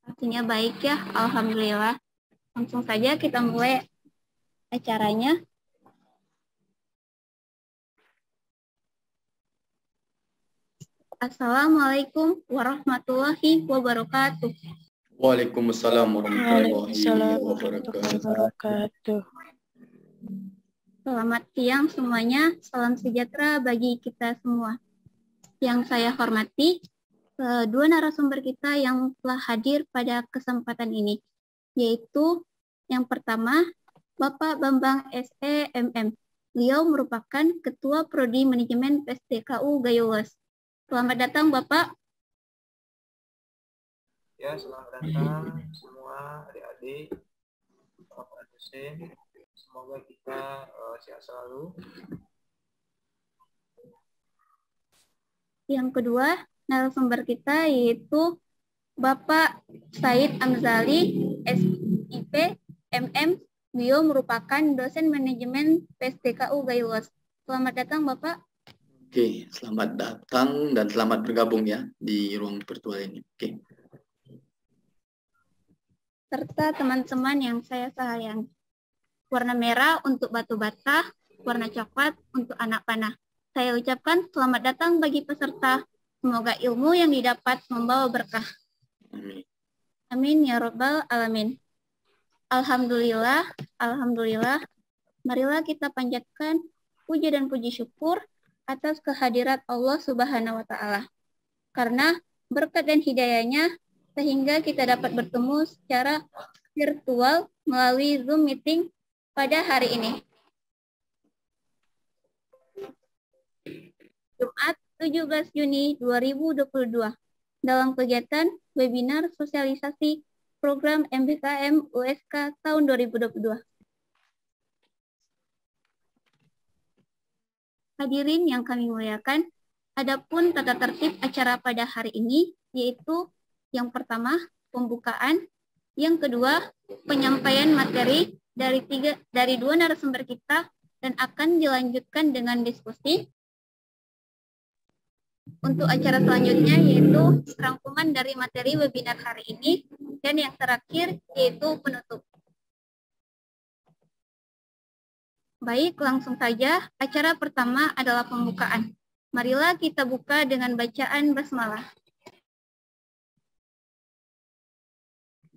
Artinya baik ya, alhamdulillah. Langsung saja kita mulai acaranya. Assalamualaikum warahmatullahi wabarakatuh. Waalaikumsalam warahmatullahi wabarakatuh. Selamat siang semuanya, salam sejahtera bagi kita semua. Yang saya hormati, kedua narasumber kita yang telah hadir pada kesempatan ini, yaitu yang pertama, Bapak Bambang SEMM. Beliau merupakan Ketua Prodi Manajemen PSDKU Gayuwas. Selamat datang Bapak. Ya, selamat datang semua adik-adik, Bapak dosen. Semoga kita sehat selalu. Yang kedua, narasumber kita yaitu Bapak Said Amzali, SIP, MM. Beliau merupakan dosen manajemen PSDKU Gayuwas. Selamat datang Bapak. Oke, selamat datang dan selamat bergabung ya di ruang virtual ini. Oke. Serta teman-teman yang saya sayangi. Warna merah untuk batu bata, warna coklat untuk anak panah. Saya ucapkan selamat datang bagi peserta. Semoga ilmu yang didapat membawa berkah. Amin. Amin ya Rabbal Alamin. Alhamdulillah, alhamdulillah. Marilah kita panjatkan puja dan puji syukur atas kehadirat Allah Subhanahu wa Ta'ala. Karena berkat dan hidayahnya sehingga kita dapat bertemu secara virtual melalui Zoom meeting pada hari ini. Jumat 17 Juni 2022 dalam kegiatan webinar sosialisasi program MBKM USK tahun 2022. Hadirin yang kami muliakan, adapun tata tertib acara pada hari ini yaitu yang pertama pembukaan, yang kedua penyampaian materi dari dua narasumber kita dan akan dilanjutkan dengan diskusi. Untuk acara selanjutnya yaitu rangkuman dari materi webinar hari ini dan yang terakhir yaitu penutup. Baik, langsung saja. Acara pertama adalah pembukaan. Marilah kita buka dengan bacaan basmalah.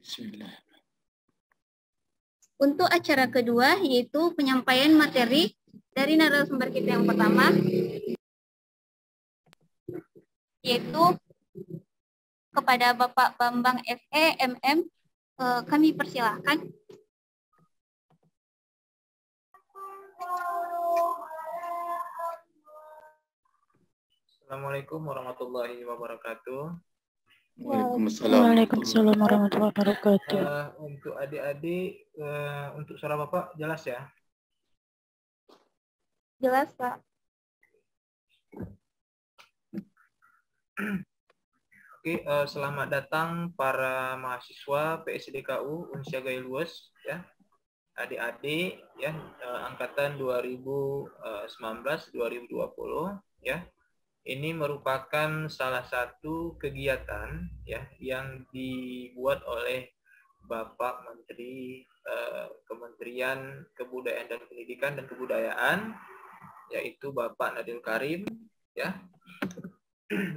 Bismillah. Untuk acara kedua yaitu penyampaian materi dari narasumber kita yang pertama, yaitu kepada Bapak Bambang SEMM, kami persilahkan. Assalamualaikum warahmatullahi wabarakatuh. Waalaikumsalam warahmatullahi wabarakatuh. Untuk adik-adik, untuk suara Bapak jelas ya? Jelas, Pak. Oke, selamat datang para mahasiswa PSDKU Unsia Gayuwas ya. Adik-adik ya, angkatan 2019-2020 ya. Ini merupakan salah satu kegiatan ya yang dibuat oleh Bapak Menteri Kementerian Kebudayaan dan Pendidikan dan Kebudayaan, yaitu Bapak Nadhim Karim ya.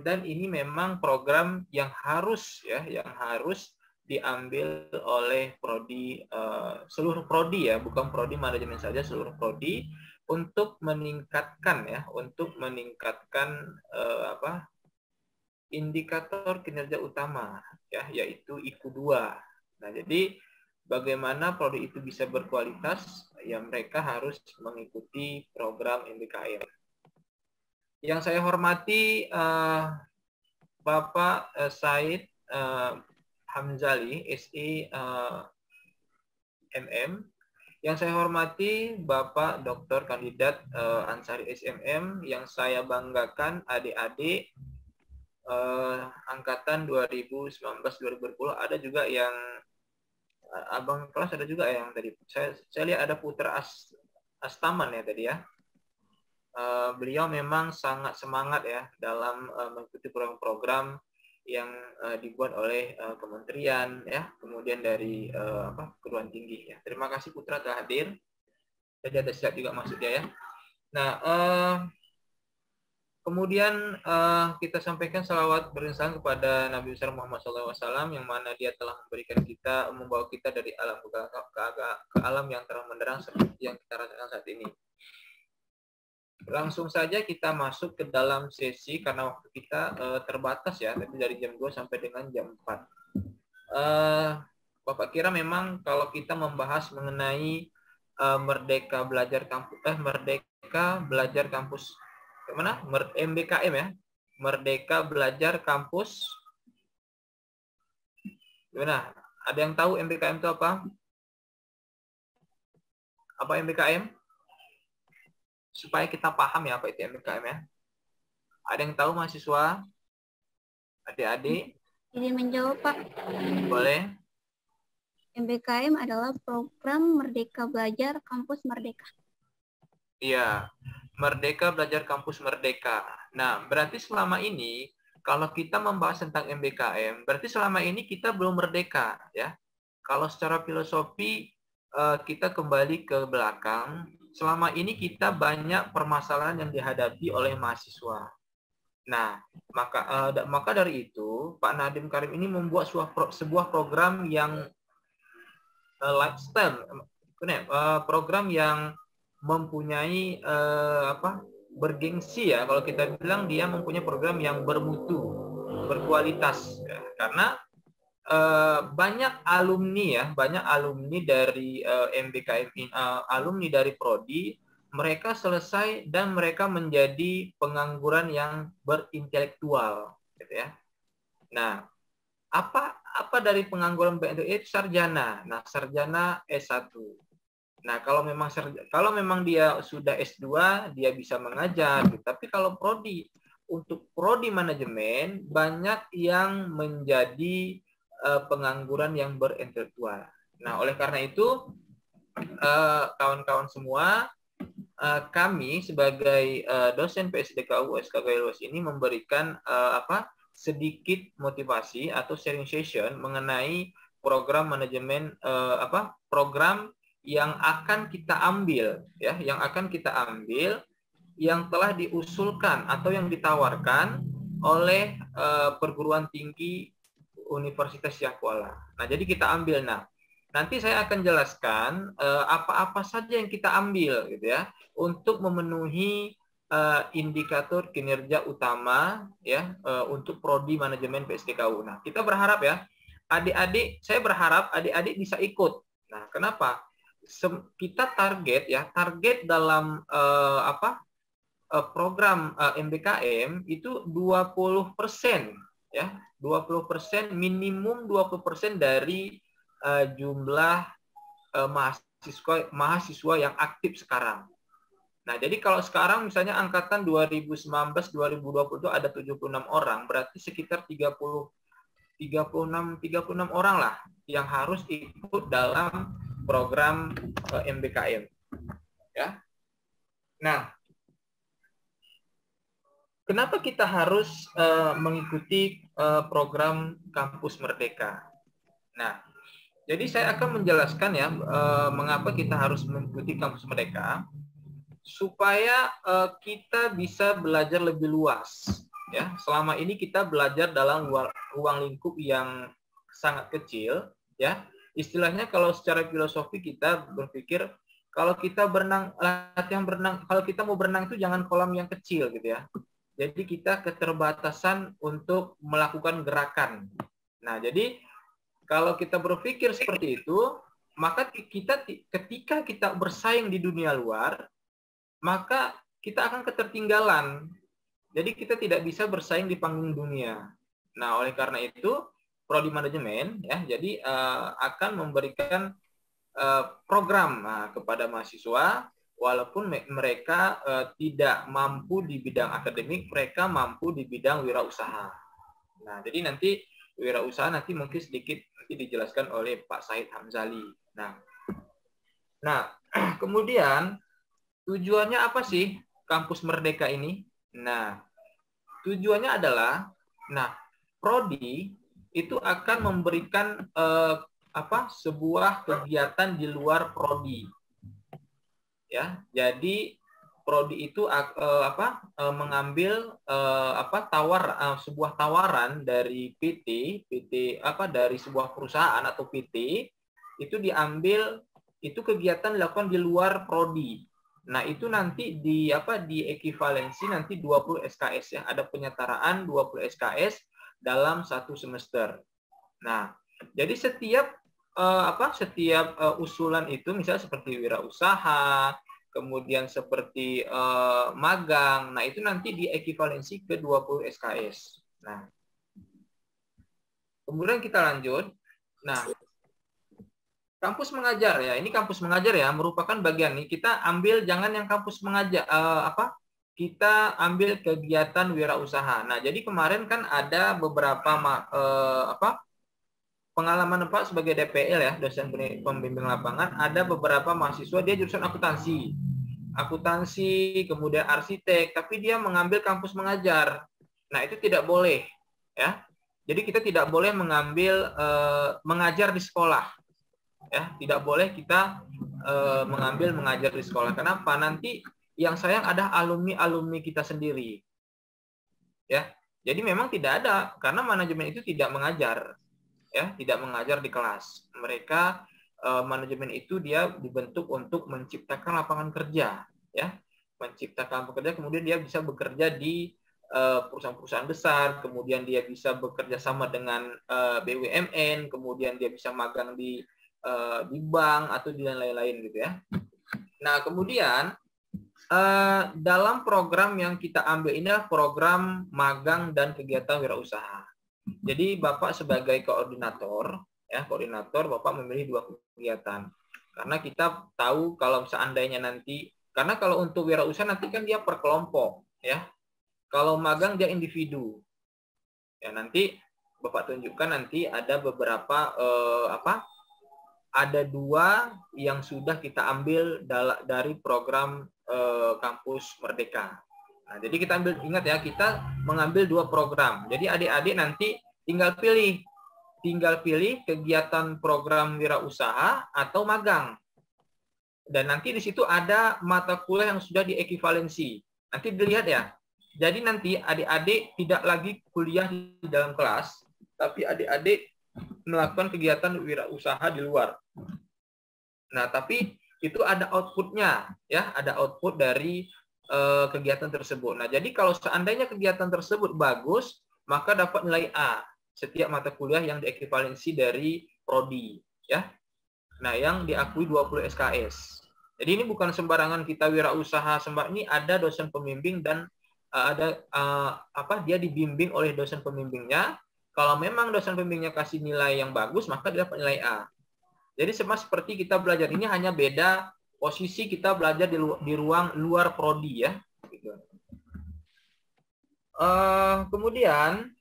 Dan ini memang program yang harus diambil oleh prodi, seluruh prodi ya, bukan prodi manajemen saja, seluruh prodi untuk meningkatkan indikator kinerja utama ya, yaitu IQ 2. Nah, jadi bagaimana prodi itu bisa berkualitas ya, mereka harus mengikuti program MBKM. Yang saya hormati Bapak Said Hamzali, SI MM. Yang saya hormati Bapak Dr. Kandidat Ansari SMM. Yang saya banggakan adik-adik angkatan 2019-2020. Ada juga yang abang kelas, ada juga yang tadi saya lihat ada Putra Astaman ya tadi ya. beliau memang sangat semangat ya dalam mengikuti program-program yang dibuat oleh kementerian ya, kemudian dari perguruan tinggi ya. Terima kasih Putra telah hadir. Jadi ada siap juga masuk dia ya. Nah, kemudian kita sampaikan salawat berinsang kepada Nabi besar Muhammad SAW yang mana dia telah memberikan kita, membawa kita dari alam ke alam yang terang benderang seperti yang kita rasakan saat ini. Langsung saja kita masuk ke dalam sesi karena waktu kita terbatas ya, tadi dari jam 2 sampai dengan jam 4. Bapak kira memang kalau kita membahas mengenai Merdeka Belajar Kampus mana? MBKM ya. Merdeka Belajar Kampus. Gimana? Ada yang tahu MBKM itu apa? Apa MBKM? Supaya kita paham ya apa itu MBKM ya. Ada yang tahu mahasiswa? Adik-adik? Izin menjawab, Pak. Boleh. MBKM adalah program Merdeka Belajar Kampus Merdeka. Iya, Merdeka Belajar Kampus Merdeka. Nah, berarti selama ini kalau kita membahas tentang MBKM, berarti selama ini kita belum merdeka ya. Kalau secara filosofi kita kembali ke belakang, selama ini kita banyak permasalahan yang dihadapi oleh mahasiswa. Nah, maka dari itu Pak Nadiem Karim ini membuat sebuah program yang lifestyle, program yang mempunyai bergengsi ya. Kalau kita bilang dia mempunyai program yang bermutu, berkualitas ya. Karena banyak alumni dari MBKM, alumni dari prodi, mereka selesai dan mereka menjadi pengangguran yang berintelektual gitu ya. Nah, apa dari pengangguran itu sarjana. Nah, sarjana S1. Nah, kalau memang dia sudah S2, dia bisa mengajar. Tapi kalau untuk prodi manajemen, banyak yang menjadi pengangguran yang berintelektual. Nah, oleh karena itu, kawan-kawan semua, kami sebagai dosen PSDKU SKGLWS ini memberikan sedikit motivasi atau sharing session mengenai program manajemen, program yang akan kita ambil ya, yang telah diusulkan atau yang ditawarkan oleh perguruan tinggi Universitas Syahkuala. Nah, jadi kita ambil. Nah, nanti saya akan jelaskan apa-apa saja yang kita ambil gitu ya untuk memenuhi indikator kinerja utama ya untuk prodi manajemen PSDKU. Nah, kita berharap ya saya berharap adik-adik bisa ikut. Nah, kenapa? Kita target dalam program MBKM itu 20% ya, 20%, minimum 20% dari jumlah mahasiswa yang aktif sekarang. Nah, jadi kalau sekarang misalnya angkatan 2019-2020 itu ada 76 orang, berarti sekitar 36 orang lah yang harus ikut dalam program MBKM. Ya. Nah, kenapa kita harus mengikuti program Kampus Merdeka? Nah, jadi saya akan menjelaskan ya mengapa kita harus mengikuti Kampus Merdeka, supaya kita bisa belajar lebih luas. Ya, selama ini kita belajar dalam ruang lingkup yang sangat kecil. Ya, istilahnya kalau secara filosofi kita berpikir kalau kita latihan berenang, kalau kita mau berenang itu jangan kolam yang kecil gitu ya. Jadi kita keterbatasan untuk melakukan gerakan. Nah, jadi kalau kita berpikir seperti itu, maka ketika kita bersaing di dunia luar, maka kita akan ketertinggalan. Jadi kita tidak bisa bersaing di panggung dunia. Nah, oleh karena itu, prodi manajemen ya, jadi akan memberikan program kepada mahasiswa. Walaupun mereka tidak mampu di bidang akademik, mereka mampu di bidang wirausaha. Nah, jadi nanti wirausaha nanti mungkin sedikit nanti dijelaskan oleh Pak Said Hamzali. Nah, kemudian tujuannya apa sih Kampus Merdeka ini? Nah, tujuannya adalah, prodi itu akan memberikan sebuah kegiatan di luar prodi. Ya, jadi prodi itu mengambil sebuah tawaran dari PT dari sebuah perusahaan atau PT itu diambil, itu kegiatan dilakukan di luar prodi. Nah, itu nanti di ekivalensi nanti 20 SKS ya. Ada penyetaraan 20 SKS dalam satu semester. Nah, jadi setiap usulan itu misalnya seperti wirausaha, kemudian seperti magang. Nah, itu nanti diekivalensi ke 20 SKS. Nah, kemudian kita lanjut. Nah, kampus mengajar ya. Ini kampus mengajar ya, merupakan bagian nih. Kita ambil jangan yang kampus mengajar kita ambil kegiatan wirausaha. Nah, jadi kemarin kan ada beberapa pengalaman Pak sebagai DPL ya, dosen pembimbing lapangan, ada beberapa mahasiswa dia jurusan akuntansi, kemudian arsitek, tapi dia mengambil kampus mengajar. Nah, itu tidak boleh ya. Jadi kita tidak boleh mengambil mengajar di sekolah. Ya, tidak boleh kita mengambil mengajar di sekolah. Kenapa? Nanti yang sayang ada alumni kita sendiri. Ya. Jadi memang tidak ada, karena manajemen itu tidak mengajar. Ya, tidak mengajar di kelas. Mereka manajemen itu dia dibentuk untuk menciptakan lapangan kerja, ya, menciptakan pekerja, kemudian dia bisa bekerja di perusahaan-perusahaan besar, kemudian dia bisa bekerja sama dengan BUMN, kemudian dia bisa magang di bank atau di lain-lain gitu ya. Nah, kemudian dalam program yang kita ambil ini adalah program magang dan kegiatan wirausaha. Jadi Bapak sebagai koordinator, Bapak memilih 2 kegiatan. Karena kita tahu kalau seandainya nanti, karena kalau untuk wirausaha nanti kan dia per kelompok, ya. Kalau magang dia individu. Ya, nanti Bapak tunjukkan nanti ada beberapa ada 2 yang sudah kita ambil dari program Kampus Merdeka. Nah, jadi kita ingat ya, kita mengambil 2 program. Jadi adik-adik nanti tinggal pilih kegiatan program wirausaha atau magang. Dan nanti di situ ada mata kuliah yang sudah diekivalensi. Nanti dilihat ya. Jadi nanti adik-adik tidak lagi kuliah di dalam kelas, tapi adik-adik melakukan kegiatan wirausaha di luar. Nah, tapi itu ada outputnya, ya, ada output dari kegiatan tersebut. Nah, jadi kalau seandainya kegiatan tersebut bagus, maka dapat nilai A setiap mata kuliah yang diekivalensi dari prodi, ya. Nah, yang diakui 20 SKS. Jadi ini bukan sembarangan kita wirausaha, ini ada dosen pembimbing dan dia dibimbing oleh dosen pembimbingnya. Kalau memang dosen pembimbingnya kasih nilai yang bagus, maka dia dapat nilai A. Jadi sama seperti kita belajar, ini hanya beda posisi kita belajar di ruang luar prodi ya. Gitu. Kemudian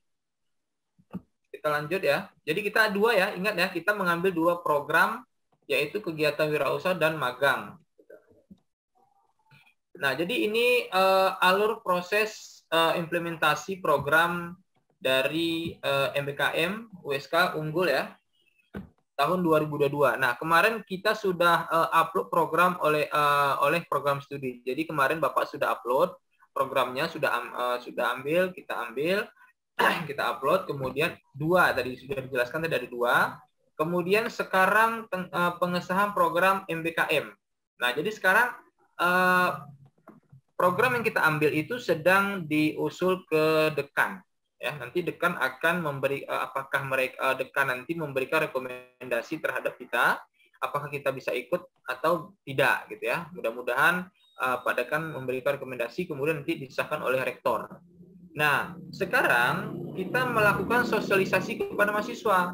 kita lanjut ya. Jadi kita 2 ya, ingat ya, kita mengambil 2 program, yaitu kegiatan wirausaha dan magang. Nah, jadi ini alur proses implementasi program dari MBKM USK Unggul ya, tahun 2022. Nah, kemarin kita sudah upload program oleh program studi. Jadi kemarin Bapak sudah upload programnya, sudah ambil, kita upload. Kemudian 2 tadi sudah dijelaskan tadi, dari 2. Kemudian sekarang pengesahan program MBKM. Nah, jadi sekarang program yang kita ambil itu sedang diusul ke dekan. Ya, nanti dekan akan memberi apakah dekan nanti memberikan rekomendasi terhadap kita, apakah kita bisa ikut atau tidak gitu ya. Mudah-mudahan Pak Dekan memberikan rekomendasi, kemudian nanti disahkan oleh rektor. Nah, sekarang kita melakukan sosialisasi kepada mahasiswa.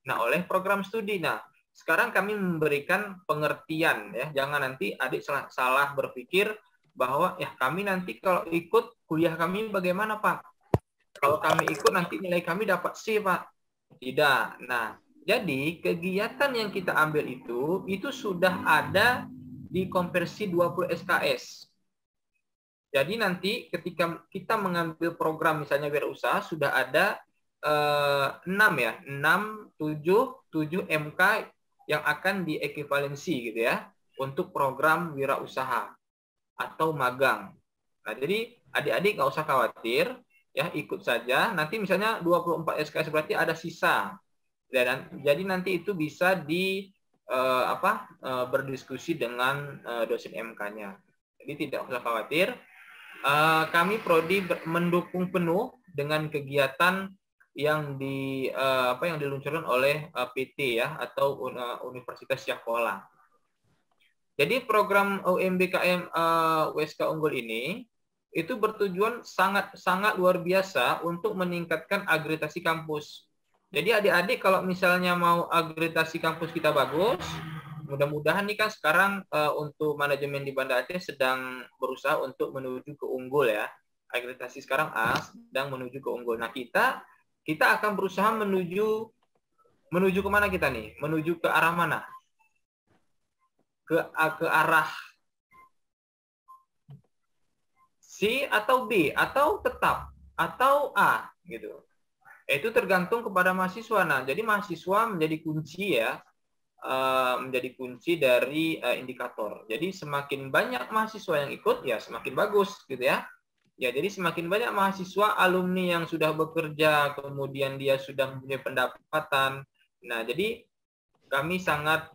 Nah, oleh program studi. Nah, sekarang kami memberikan pengertian ya, jangan nanti adik salah berpikir bahwa ya kami nanti kalau ikut kuliah kami bagaimana Pak? Kalau kami ikut nanti nilai kami dapat C, Pak. Tidak. Nah, jadi kegiatan yang kita ambil itu sudah ada di konversi 20 SKS. Jadi nanti ketika kita mengambil program misalnya wirausaha sudah ada 6 ya, 6, 7 MK yang akan diekuivalensi gitu ya untuk program wirausaha atau magang. Nah, jadi adik-adik nggak usah khawatir ya, ikut saja. Nanti misalnya 24 SKS berarti ada sisa. Dan jadi nanti itu bisa berdiskusi dengan dosen MK-nya. Jadi tidak usah khawatir. Kami prodi mendukung penuh dengan kegiatan yang yang diluncurkan oleh PT ya atau Universitas Syakola. Jadi program UMBKM WSK Unggul ini itu bertujuan sangat luar biasa untuk meningkatkan agregasi kampus. Jadi adik-adik kalau misalnya mau agregasi kampus kita bagus, mudah-mudahan nih kan sekarang untuk manajemen di Banda Aceh sedang berusaha untuk menuju ke unggul ya. Agregasi sekarang A sedang menuju ke unggul. Nah, kita akan berusaha menuju kemana kita nih? Menuju ke arah mana? Ke arah C atau B atau tetap atau A gitu. Itu tergantung kepada mahasiswa. Nah, jadi mahasiswa menjadi kunci ya. Menjadi kunci dari indikator. Jadi semakin banyak mahasiswa yang ikut ya semakin bagus gitu ya. Ya, jadi semakin banyak mahasiswa alumni yang sudah bekerja, kemudian dia sudah mempunyai pendapatan. Nah, jadi kami sangat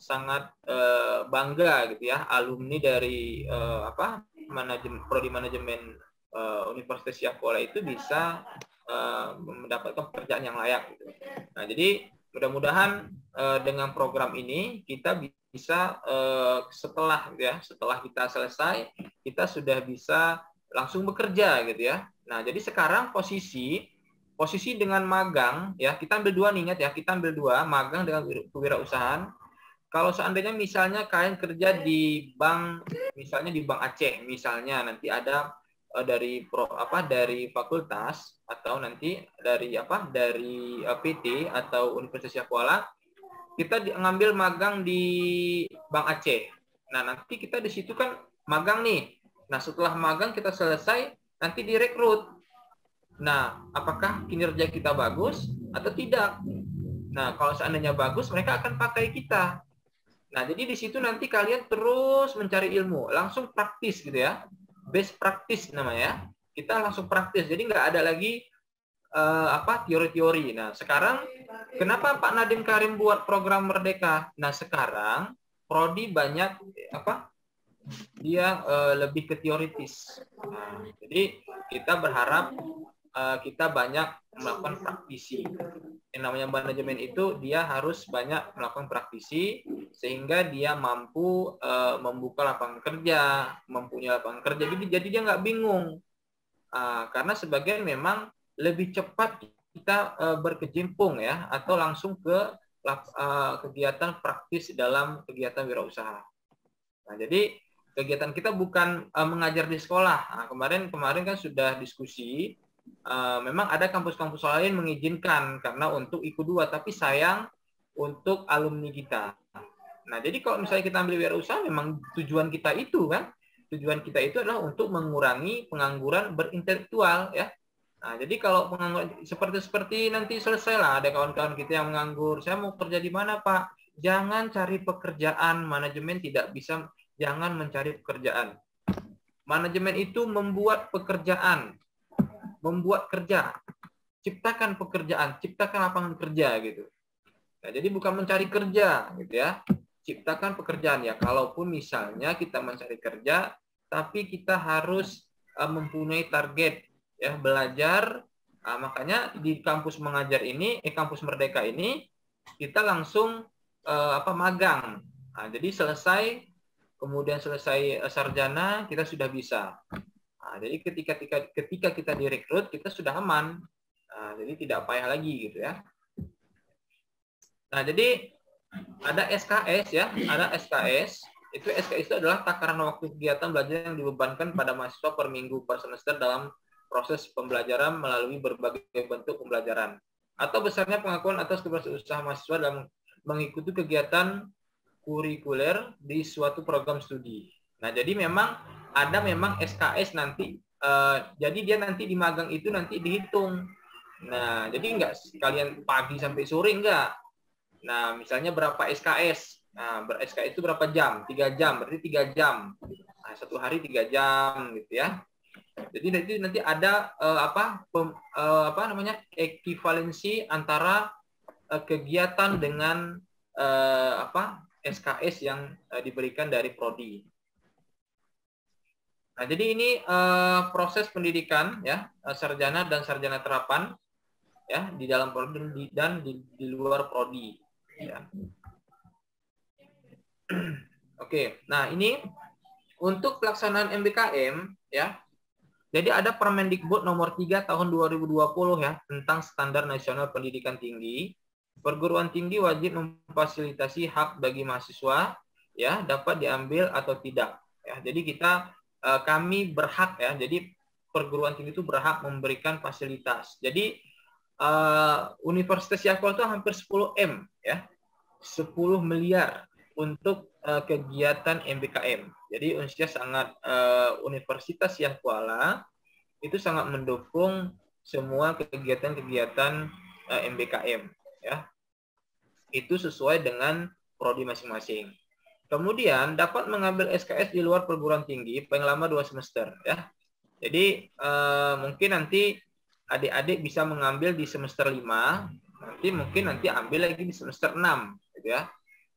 bangga gitu ya alumni dari prodi manajemen Universitas Syakola itu bisa mendapatkan pekerjaan yang layak gitu. Nah, jadi mudah-mudahan dengan program ini kita bisa setelah kita selesai kita sudah bisa langsung bekerja gitu ya. Nah, jadi sekarang posisi dengan magang ya, kita ambil dua nih, ingat ya, kita ambil dua, magang dengan kewirausahaan. Kalau seandainya misalnya kalian kerja di bank, misalnya di Bank Aceh, misalnya nanti ada dari fakultas atau nanti dari PT atau Universitas Syakola, kita ngambil magang di Bank Aceh. Nah, nanti kita di situ kan magang nih. Nah, setelah magang kita selesai, nanti direkrut. Nah, apakah kinerja kita bagus atau tidak? Nah, kalau seandainya bagus, mereka akan pakai kita. Nah, jadi di situ nanti kalian terus mencari ilmu, langsung praktis gitu ya. Best practice namanya. Kita langsung praktis. Jadi nggak ada lagi teori-teori. Nah, sekarang kenapa Pak Nadiem Karim buat program Merdeka? Nah, sekarang prodi banyak dia lebih ke teoritis. Nah, jadi kita berharap kita banyak melakukan praktisi. Yang namanya manajemen itu dia harus banyak melakukan praktisi sehingga dia mampu membuka lapangan kerja, mempunyai lapangan kerja. Jadi dia nggak bingung. Karena sebagian memang lebih cepat kita berkecimpung ya atau langsung ke kegiatan praktis dalam kegiatan wirausaha. Nah, jadi kegiatan kita bukan mengajar di sekolah. Nah, kemarin kan sudah diskusi. Memang ada kampus-kampus lain mengizinkan karena untuk IKU 2, tapi sayang untuk alumni kita. Nah, jadi kalau misalnya kita ambil wirausaha, memang tujuan kita itu kan, tujuan kita itu adalah untuk mengurangi pengangguran berintelektual ya. Nah, jadi kalau pengangguran seperti nanti selesai lah, ada kawan-kawan kita yang menganggur, saya mau kerja di mana Pak? Jangan cari pekerjaan, manajemen tidak bisa, jangan mencari pekerjaan. Manajemen itu membuat pekerjaan. Membuat kerja, ciptakan pekerjaan, ciptakan lapangan kerja gitu. Nah, jadi bukan mencari kerja gitu ya, ciptakan pekerjaan ya. Kalaupun misalnya kita mencari kerja, tapi kita harus mempunyai target ya, belajar. Makanya di kampus mengajar ini, kampus Merdeka ini kita langsung magang. Nah, jadi selesai, kemudian selesai sarjana kita sudah bisa. Nah, jadi ketika kita direkrut kita sudah aman, jadi tidak payah lagi gitu ya. Nah, jadi ada SKS ya, ada SKS. Itu SKS itu adalah takaran waktu kegiatan belajar yang dibebankan pada mahasiswa per minggu per semester dalam proses pembelajaran melalui berbagai bentuk pembelajaran. Atau besarnya pengakuan atas keberhasilan usaha mahasiswa dalam mengikuti kegiatan kurikuler di suatu program studi. Nah, jadi memang ada memang SKS nanti. Jadi dia nanti di magang itu nanti dihitung. Nah, jadi nggak sekalian pagi sampai sore enggak. Nah, misalnya berapa SKS? Nah, SKS itu berapa jam? 3 jam, berarti 3 jam. Nah, satu hari 3 jam gitu ya. Jadi nanti ada ekivalensi antara kegiatan dengan SKS yang diberikan dari prodi. Nah, jadi ini proses pendidikan ya, sarjana dan sarjana terapan ya, di dalam prodi dan di luar prodi ya. Oke, nah ini untuk pelaksanaan MBKM ya. Jadi ada Permendikbud nomor 3 tahun 2020 ya, tentang standar nasional pendidikan tinggi. Perguruan tinggi wajib memfasilitasi hak bagi mahasiswa ya, dapat diambil atau tidak ya. Jadi kami berhak ya. Jadi perguruan tinggi itu berhak memberikan fasilitas. Jadi Universitas Yakult itu hampir 10 M ya. 10 miliar untuk kegiatan MBKM. Jadi Universitas Yahkuala itu sangat mendukung semua kegiatan-kegiatan MBKM ya. Itu sesuai dengan prodi masing-masing. Kemudian dapat mengambil SKS di luar perguruan tinggi paling lama 2 semester ya. Jadi mungkin nanti adik-adik bisa mengambil di semester 5, nanti ambil lagi di semester 6 gitu ya.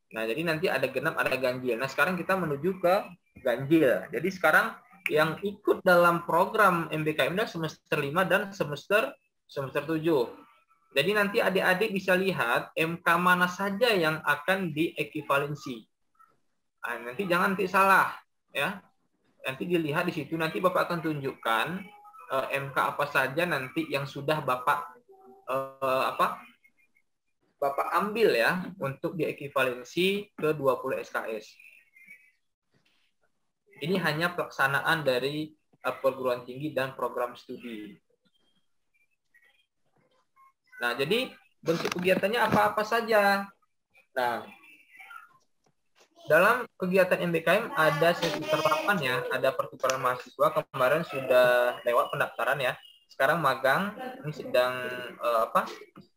Nah, jadi nanti ada genap, ada ganjil. Nah, sekarang kita menuju ke ganjil. Jadi sekarang yang ikut dalam program MBKM adalah semester 5 dan semester 7. Jadi nanti adik-adik bisa lihat MK mana saja yang akan diekivalensi. Nah, nanti salah ya. Nanti dilihat di situ, nanti Bapak akan tunjukkan MK apa saja nanti yang sudah Bapak ambil ya untuk diekivalensi ke 20 SKS. Ini hanya pelaksanaan dari perguruan tinggi dan program studi. Nah, jadi bentuk kegiatannya apa-apa saja. Nah, dalam kegiatan MBKM ada sesi terapan ya, ada pertukaran mahasiswa. Kemarin sudah lewat pendaftaran ya. Sekarang magang, ini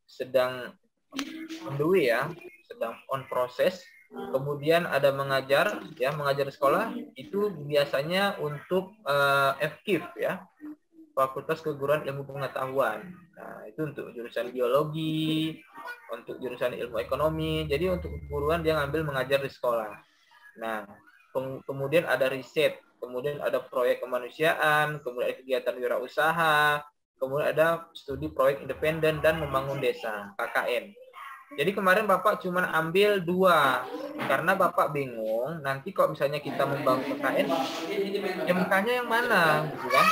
sedang on the way ya, sedang on proses. Kemudian ada mengajar ya, mengajar di sekolah itu biasanya untuk FKIP ya, Fakultas Keguruan Ilmu Pengetahuan. Nah, itu untuk jurusan biologi, untuk jurusan ilmu ekonomi. Jadi untuk keguruan dia ngambil mengajar di sekolah. Nah, kemudian ada riset, kemudian ada proyek kemanusiaan, kemudian ada kegiatan wirausaha, kemudian ada studi proyek independen dan membangun desa, KKN. Jadi kemarin Bapak cuma ambil 2, karena Bapak bingung, nanti kalau misalnya kita membangun KKN, MK-nya yang mana? Gitu kan?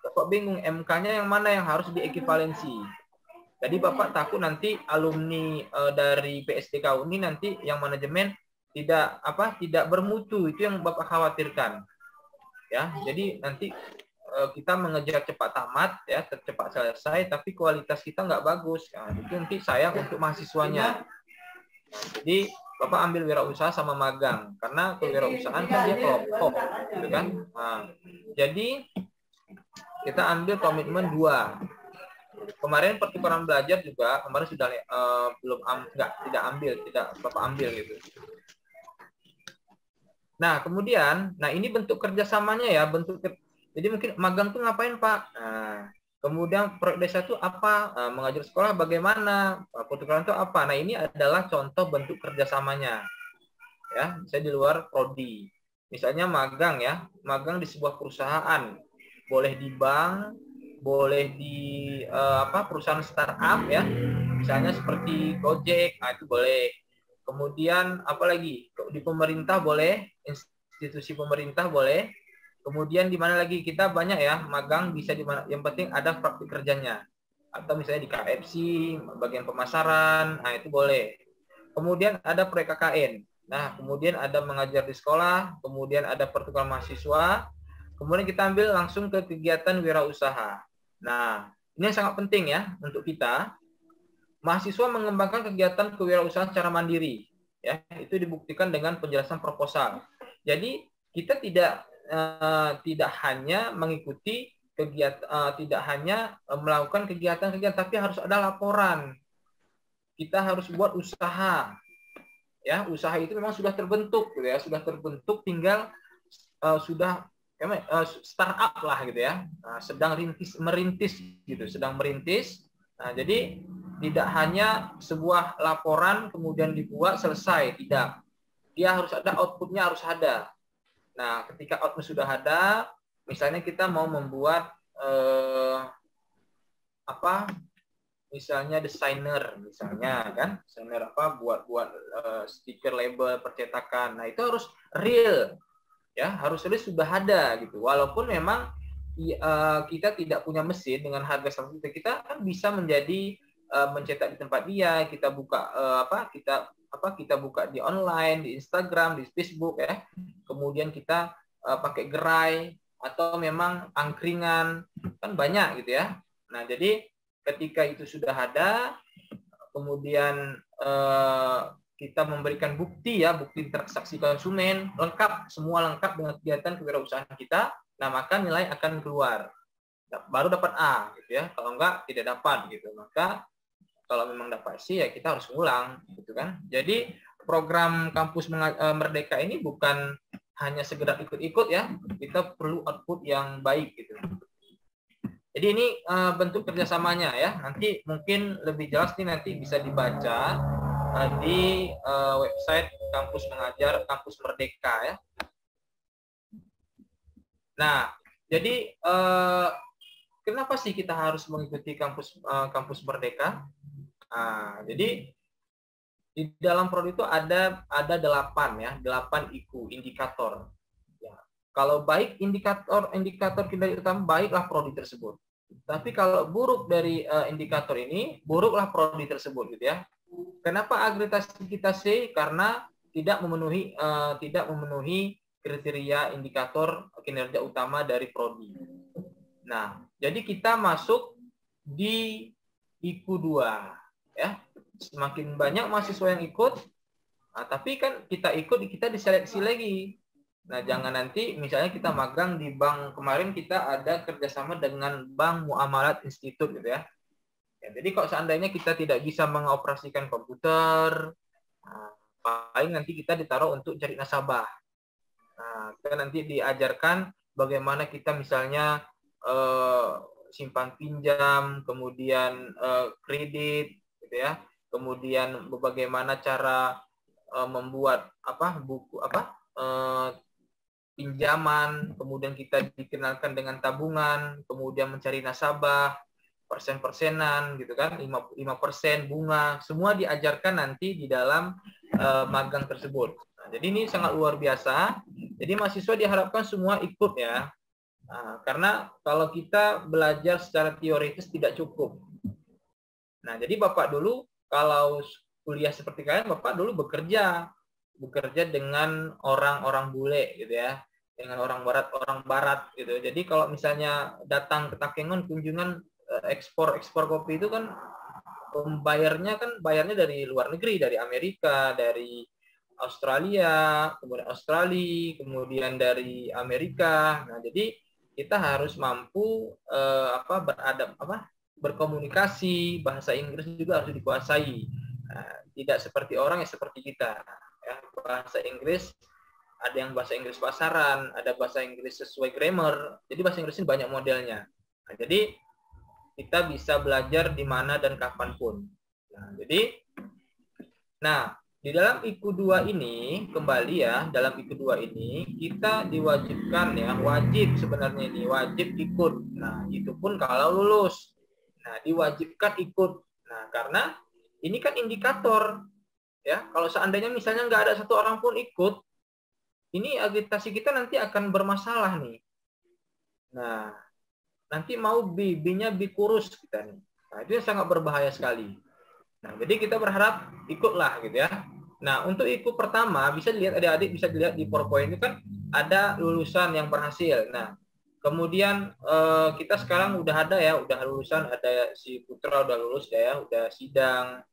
Bapak bingung, MK-nya yang mana yang harus diekivalensi. Jadi Bapak takut nanti alumni dari PSDK ini nanti yang manajemen tidak bermutu, itu yang Bapak khawatirkan. Ya, jadi nanti kita mengejar cepat tamat ya, cepat selesai, tapi kualitas kita nggak bagus. Nah, itu nanti sayang untuk mahasiswanya. Jadi Bapak ambil wirausaha sama magang, karena kewirausahaan kan dia kelompok, gitu kan. Nah, jadi kita ambil komitmen 2. Kemarin pertukaran belajar juga kemarin sudah tidak Bapak ambil gitu. Nah, kemudian, ini bentuk kerjasamanya ya, jadi mungkin magang tuh ngapain Pak? Nah, kemudian proyek desa itu apa? Mengajar sekolah bagaimana? Pertukaran itu apa? Nah, ini adalah contoh bentuk kerjasamanya. Ya, misalnya di luar prodi. Misalnya magang ya, magang di sebuah perusahaan. Boleh di bank, boleh di perusahaan startup ya. Misalnya seperti Gojek, itu boleh. Kemudian apalagi di pemerintah boleh, institusi pemerintah boleh. Kemudian di mana lagi kita banyak ya magang bisa di mana, yang penting ada praktik kerjanya. Atau misalnya di KFC, bagian pemasaran, itu boleh. Kemudian ada proyek KKN. Nah, kemudian ada mengajar di sekolah, kemudian ada pertukaran mahasiswa. Kemudian kita ambil langsung ke kegiatan wirausaha. Nah, ini yang sangat penting ya untuk kita. Mahasiswa mengembangkan kegiatan kewirausahaan secara mandiri. Ya, itu dibuktikan dengan penjelasan proposal. Jadi kita tidak tidak hanya mengikuti kegiatan, tidak hanya melakukan kegiatan-kegiatan, tapi harus ada laporan. Kita harus buat usaha. Ya, usaha itu memang sudah terbentuk, gitu ya, sudah terbentuk, tinggal sudah startup lah, gitu ya, sedang merintis, gitu, sedang merintis. Nah, jadi tidak hanya sebuah laporan kemudian dibuat selesai, tidak. Dia harus ada outputnya, harus ada. Nah, ketika output sudah ada, misalnya kita mau membuat misalnya desainer, misalnya kan, desainer buat stiker, label, percetakan. Nah, itu harus real, ya, harus real, sudah ada gitu. Walaupun memang kita tidak punya mesin dengan harga 100 juta, kita kan bisa menjadi mencetak di tempat dia, kita buka kita buka di online, di Instagram, di Facebook, ya. Kemudian kita pakai gerai atau memang angkringan, kan banyak gitu ya. Nah, jadi ketika itu sudah ada, kemudian kita memberikan bukti, ya, bukti transaksi konsumen lengkap, semua lengkap dengan kegiatan kewirausahaan kita, nah maka nilai akan keluar, baru dapat A, gitu ya. Kalau enggak tidak dapat, gitu. Maka kalau memang dapat C, ya kita harus ulang, gitu kan. Jadi program Kampus Merdeka ini bukan hanya sekedar ikut-ikut, ya, kita perlu output yang baik, gitu. Jadi ini bentuk kerjasamanya, ya. Nanti mungkin lebih jelas nih, nanti bisa dibaca di website Kampus Mengajar Kampus Merdeka, ya. Nah, jadi kenapa sih kita harus mengikuti Kampus Merdeka? Nah, jadi di dalam prodi itu ada 8, ya, 8 IQ, indikator. Ya. Kalau baik indikator kinerja utama, baiklah prodi tersebut. Tapi kalau buruk dari indikator ini, buruklah prodi tersebut, gitu ya. Kenapa akreditasi kita C? Karena tidak memenuhi kriteria indikator kinerja utama dari prodi. Nah, jadi kita masuk di IQ 2, ya. Semakin banyak mahasiswa yang ikut, nah, tapi kan kita diseleksi lagi. Nah, jangan nanti misalnya kita magang di bank, kemarin kita ada kerjasama dengan Bank Muamalat Institute, gitu ya. Ya, jadi kalau seandainya kita tidak bisa mengoperasikan komputer, nah, paling nanti kita ditaruh untuk cari nasabah. Nah, kita nanti diajarkan bagaimana kita misalnya simpan pinjam, kemudian kredit, gitu ya. Kemudian bagaimana cara membuat buku pinjaman, kemudian kita dikenalkan dengan tabungan, kemudian mencari nasabah, persen-persenan, gitu kan, 5% bunga, semua diajarkan nanti di dalam magang tersebut. Nah, jadi ini sangat luar biasa. Jadi mahasiswa diharapkan semua ikut, ya. Nah, karena kalau kita belajar secara teoritis tidak cukup. Nah, jadi Bapak dulu kalau kuliah seperti kalian, Bapak dulu bekerja dengan orang-orang bule, gitu ya, dengan orang barat gitu. Jadi kalau misalnya datang ke Takengon kunjungan ekspor kopi itu kan bayarnya dari luar negeri, dari Amerika, dari Australia, kemudian dari Amerika. Nah, jadi kita harus mampu berkomunikasi, bahasa Inggris juga harus dikuasai. Nah, tidak seperti orang yang seperti kita, ya. Bahasa Inggris ada yang bahasa Inggris pasaran, ada bahasa Inggris sesuai grammar. Jadi bahasa Inggris ini banyak modelnya. Nah, jadi kita bisa belajar di mana dan kapanpun. Nah, di dalam IQ 2 ini, kembali ya, dalam IQ 2 ini kita diwajibkan, ya, wajib sebenarnya ini, wajib ikut. Nah, itu pun kalau lulus. Nah, diwajibkan ikut. Nah, karena ini kan indikator, ya. Kalau seandainya misalnya nggak ada satu orang pun ikut, ini agitasi kita nanti akan bermasalah nih. Nah, nanti mau B-nya B kurus kita nih. Nah, itu sangat berbahaya sekali. Nah, jadi kita berharap ikutlah, gitu ya. Nah, untuk ikut pertama bisa dilihat, adik-adik bisa dilihat di PowerPoint itu kan ada lulusan yang berhasil. Nah, kemudian kita sekarang udah ada, ya, udah lulusan, ada si Putra udah lulus, ya, udah sidang.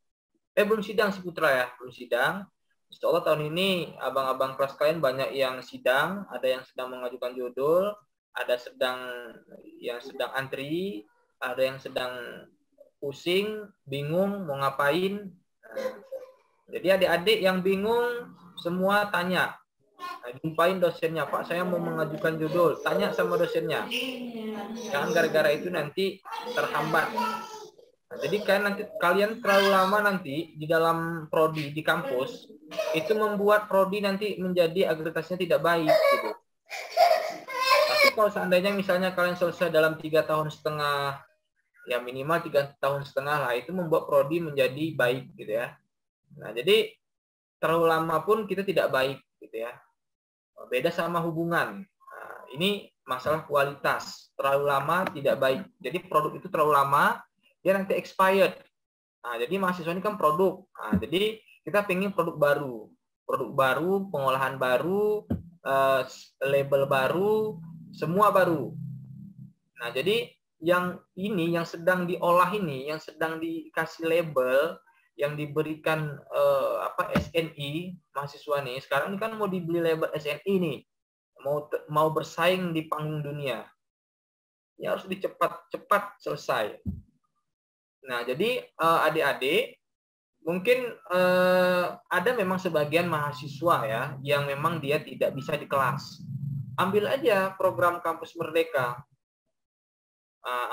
Belum sidang si Putra, ya, belum sidang. Insya Allah tahun ini abang-abang kelas kalian banyak yang sidang, ada yang sedang mengajukan judul, ada yang sedang antri, ada yang sedang pusing, bingung mau ngapain. Nah, jadi adik-adik yang bingung semua tanya. Nah, jumpain dosennya, Pak, saya mau mengajukan judul, tanya sama dosennya. Jangan gara-gara itu nanti terhambat. Nah, jadi kalian terlalu lama nanti di dalam prodi di kampus itu membuat prodi nanti menjadi akreditasinya tidak baik gitu. Tapi kalau seandainya misalnya kalian selesai dalam 3,5 tahun, ya minimal 3,5 tahun lah, itu membuat prodi menjadi baik gitu ya. Nah, jadi terlalu lama pun kita tidak baik gitu ya. Beda sama hubungan. Nah, ini masalah kualitas. Terlalu lama tidak baik. Jadi produk itu terlalu lama dia nanti expired. Nah, jadi mahasiswa ini kan produk. Nah, jadi kita pengen produk baru, pengolahan baru, label baru, semua baru. Nah, jadi yang sedang diolah ini, yang sedang dikasih label, yang diberikan SNI mahasiswa nih, sekarang ini kan mau dibeli label SNI nih, mau bersaing di panggung dunia. Ya harus cepat selesai. Nah, jadi adik-adik, mungkin ada memang sebagian mahasiswa ya, yang memang dia tidak bisa di kelas. Ambil aja program Kampus Merdeka.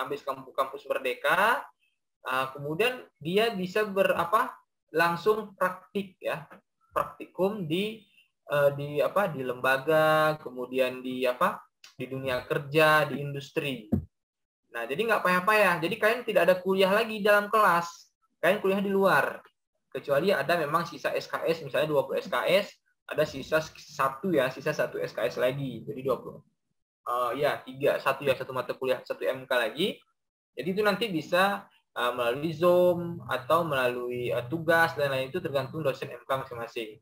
Ambil Kampus Merdeka, kemudian dia bisa langsung praktik ya, praktikum di lembaga, kemudian di dunia kerja, di industri. Nah, jadi nggak payah-payah. Jadi kalian tidak ada kuliah lagi dalam kelas. Kalian kuliah di luar. Kecuali ada memang sisa SKS, misalnya 20 SKS, ada sisa 1 SKS lagi. Jadi 20. Satu mata kuliah, 1 MK lagi. Jadi itu nanti bisa melalui Zoom atau melalui tugas dan lain itu tergantung dosen MK masing-masing.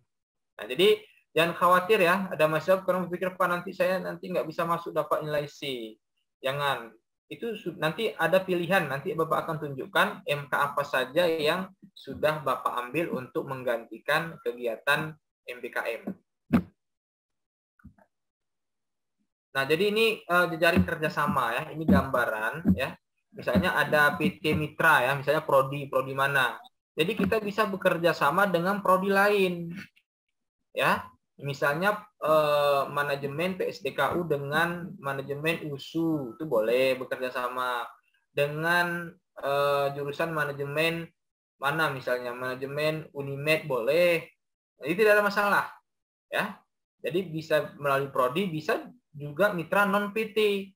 Nah, jadi jangan khawatir ya, ada mahasiswa kurang berpikir, Pak, saya nggak bisa masuk dapat nilai C. Jangan. Itu nanti ada pilihan, nanti Bapak akan tunjukkan MK apa saja yang sudah Bapak ambil untuk menggantikan kegiatan MBKM. Nah, jadi ini jejaring kerjasama ya, ini gambaran ya. Misalnya ada PT Mitra ya, misalnya prodi mana. Jadi kita bisa bekerja sama dengan prodi lain. Ya, misalnya manajemen PSDKU dengan manajemen USU itu boleh bekerja sama, dengan jurusan manajemen mana, misalnya manajemen Unimed boleh. Jadi tidak ada masalah ya. Jadi bisa melalui prodi, bisa juga mitra non PT.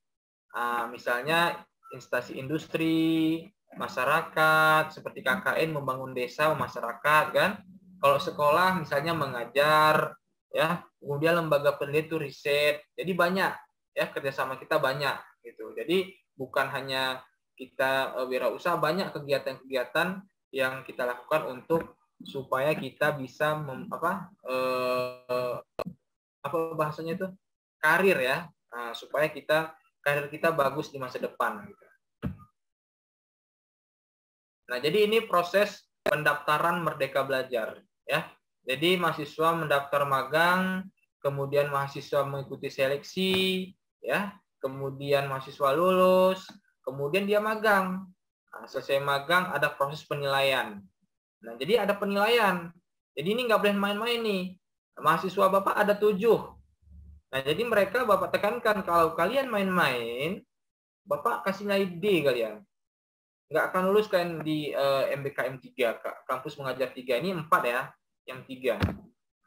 Misalnya instansi industri, masyarakat seperti KKN membangun desa, masyarakat kan. Kalau sekolah misalnya mengajar ya, kemudian lembaga peneliti riset. Jadi banyak ya, kerjasama kita banyak gitu. Jadi bukan hanya kita wirausaha, banyak kegiatan-kegiatan yang kita lakukan untuk supaya kita bisa bahasanya itu karir ya, supaya karir kita bagus di masa depan gitu. Nah, jadi ini proses pendaftaran Merdeka Belajar ya. Jadi mahasiswa mendaftar magang, kemudian mahasiswa mengikuti seleksi ya, kemudian mahasiswa lulus, kemudian dia magang. Nah, selesai magang ada proses penilaian. Nah, jadi ada penilaian. Jadi ini nggak boleh main-main nih. Mahasiswa Bapak ada 7. Nah, jadi mereka Bapak tekankan, kalau kalian main-main, Bapak kasih nilai D kalian. Nggak akan lulus kan di MBKM 3, kampus mengajar 3. Ini 4 ya, yang 3.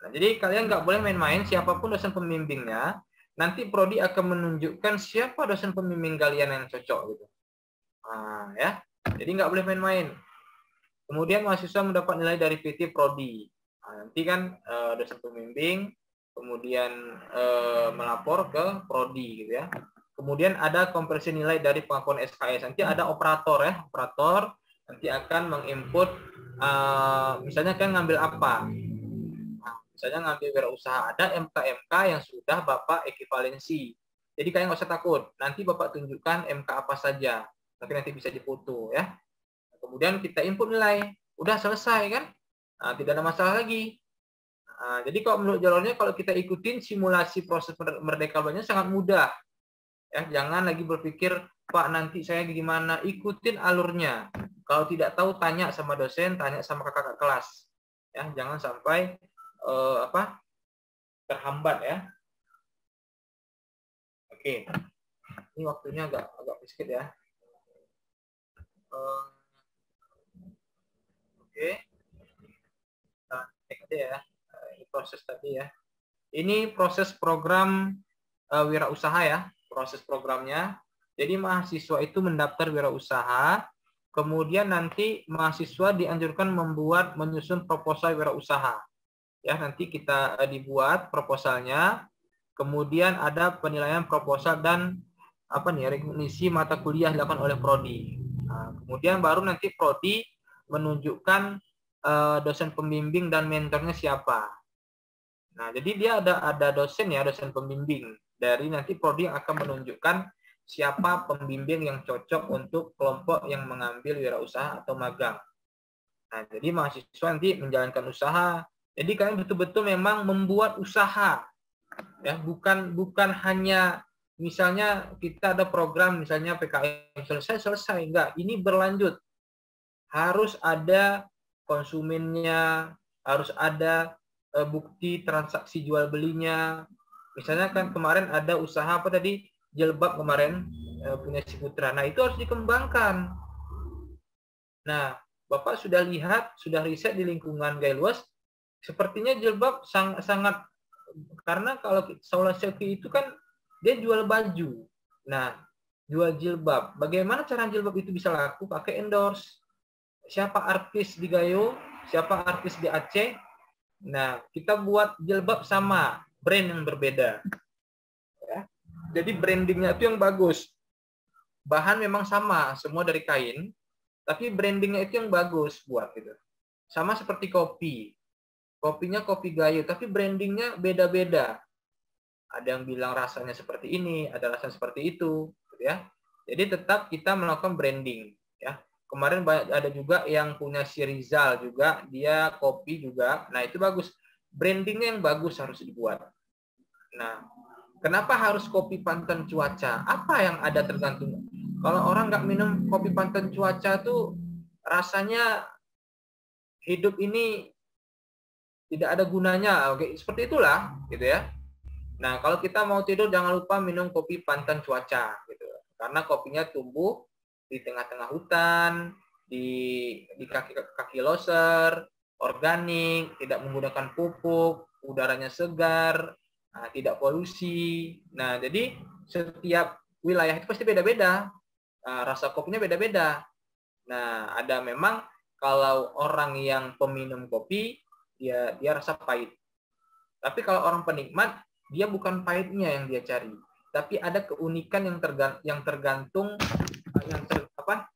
Nah, jadi kalian nggak boleh main-main, siapapun dosen pembimbingnya, nanti prodi akan menunjukkan siapa dosen pembimbing kalian yang cocok gitu. Nah, ya. Jadi nggak boleh main-main. Kemudian mahasiswa mendapat nilai dari PT prodi. Nah, nanti kan dosen pembimbing kemudian melapor ke prodi gitu ya. Kemudian ada konversi nilai dari pengakuan SKS. Nanti ada operator ya, operator nanti akan menginput misalnya kan ngambil apa. Nah, misalnya ngambil wirausaha, ada MK-MK yang sudah Bapak ekivalensi. Jadi kalian nggak usah takut. Nanti Bapak tunjukkan MK apa saja. Nanti bisa difoto ya. Kemudian kita input nilai. Udah selesai kan? Nah, tidak ada masalah lagi. Nah, jadi kalau menurut jalurnya, kalau kita ikutin simulasi proses Merdeka Belajarnya sangat mudah. Ya, jangan lagi berpikir, Pak nanti saya gimana, ikutin alurnya. Kalau tidak tahu tanya sama dosen, tanya sama kakak kelas. Ya, jangan sampai terhambat ya. Oke. Ini waktunya agak sedikit ya. Oke. Nah, cek aja ya. Ini proses tadi ya. Ini proses program wirausaha ya. Proses programnya. Jadi mahasiswa itu mendaftar wirausaha, kemudian nanti mahasiswa dianjurkan menyusun proposal wirausaha. Ya, nanti kita dibuat proposalnya, kemudian ada penilaian proposal dan rekognisi mata kuliah dilakukan oleh prodi. Nah, kemudian baru nanti prodi menunjukkan dosen pembimbing dan mentornya siapa. Nah, jadi dia ada dosen ya, dosen pembimbing. Dari nanti prodi yang akan menunjukkan siapa pembimbing yang cocok untuk kelompok yang mengambil wirausaha atau magang. Nah, jadi mahasiswa nanti menjalankan usaha. Jadi kalian betul-betul memang membuat usaha. Ya, bukan hanya misalnya kita ada program misalnya PKM selesai, enggak. Ini berlanjut. Harus ada konsumennya, harus ada bukti transaksi jual belinya. Misalnya kan kemarin ada usaha apa tadi, jilbab kemarin punya si Putra. Nah, itu harus dikembangkan. Nah, Bapak sudah lihat, sudah riset di lingkungan Gailuas, sepertinya jilbab sangat, karena kalau Saula Selfie itu kan dia jual baju. Nah, jual jilbab. Bagaimana cara jilbab itu bisa laku? Pakai endorse. Siapa artis di Gayo? Siapa artis di Aceh? Nah, kita buat jilbab sama, brand yang berbeda. Ya. Jadi brandingnya itu yang bagus. Bahan memang sama, semua dari kain, tapi brandingnya itu yang bagus buat gitu. Sama seperti kopi. Kopinya kopi Gayo, tapi brandingnya beda-beda. Ada yang bilang rasanya seperti ini, ada rasanya seperti itu, gitu ya. Jadi tetap kita melakukan branding, ya. Kemarin ada juga yang punya si Rizal juga, dia kopi juga. Nah, itu bagus. Brandingnya yang bagus harus dibuat. Nah, kenapa harus kopi pantan cuaca? Apa yang ada tergantung? Kalau orang nggak minum kopi pantan cuaca tuh rasanya hidup ini tidak ada gunanya. Oke, seperti itulah, gitu ya. Nah, kalau kita mau tidur jangan lupa minum kopi pantan cuaca, gitu. Karena kopinya tumbuh di tengah-tengah hutan, di kaki loser, organik, tidak menggunakan pupuk, udaranya segar, nah, tidak polusi. Nah, jadi setiap wilayah itu pasti beda-beda. Nah, rasa kopinya beda-beda. Nah, ada memang kalau orang yang peminum kopi, dia rasa pahit. Tapi kalau orang penikmat, dia bukan pahitnya yang dia cari, tapi ada keunikan yang tergantung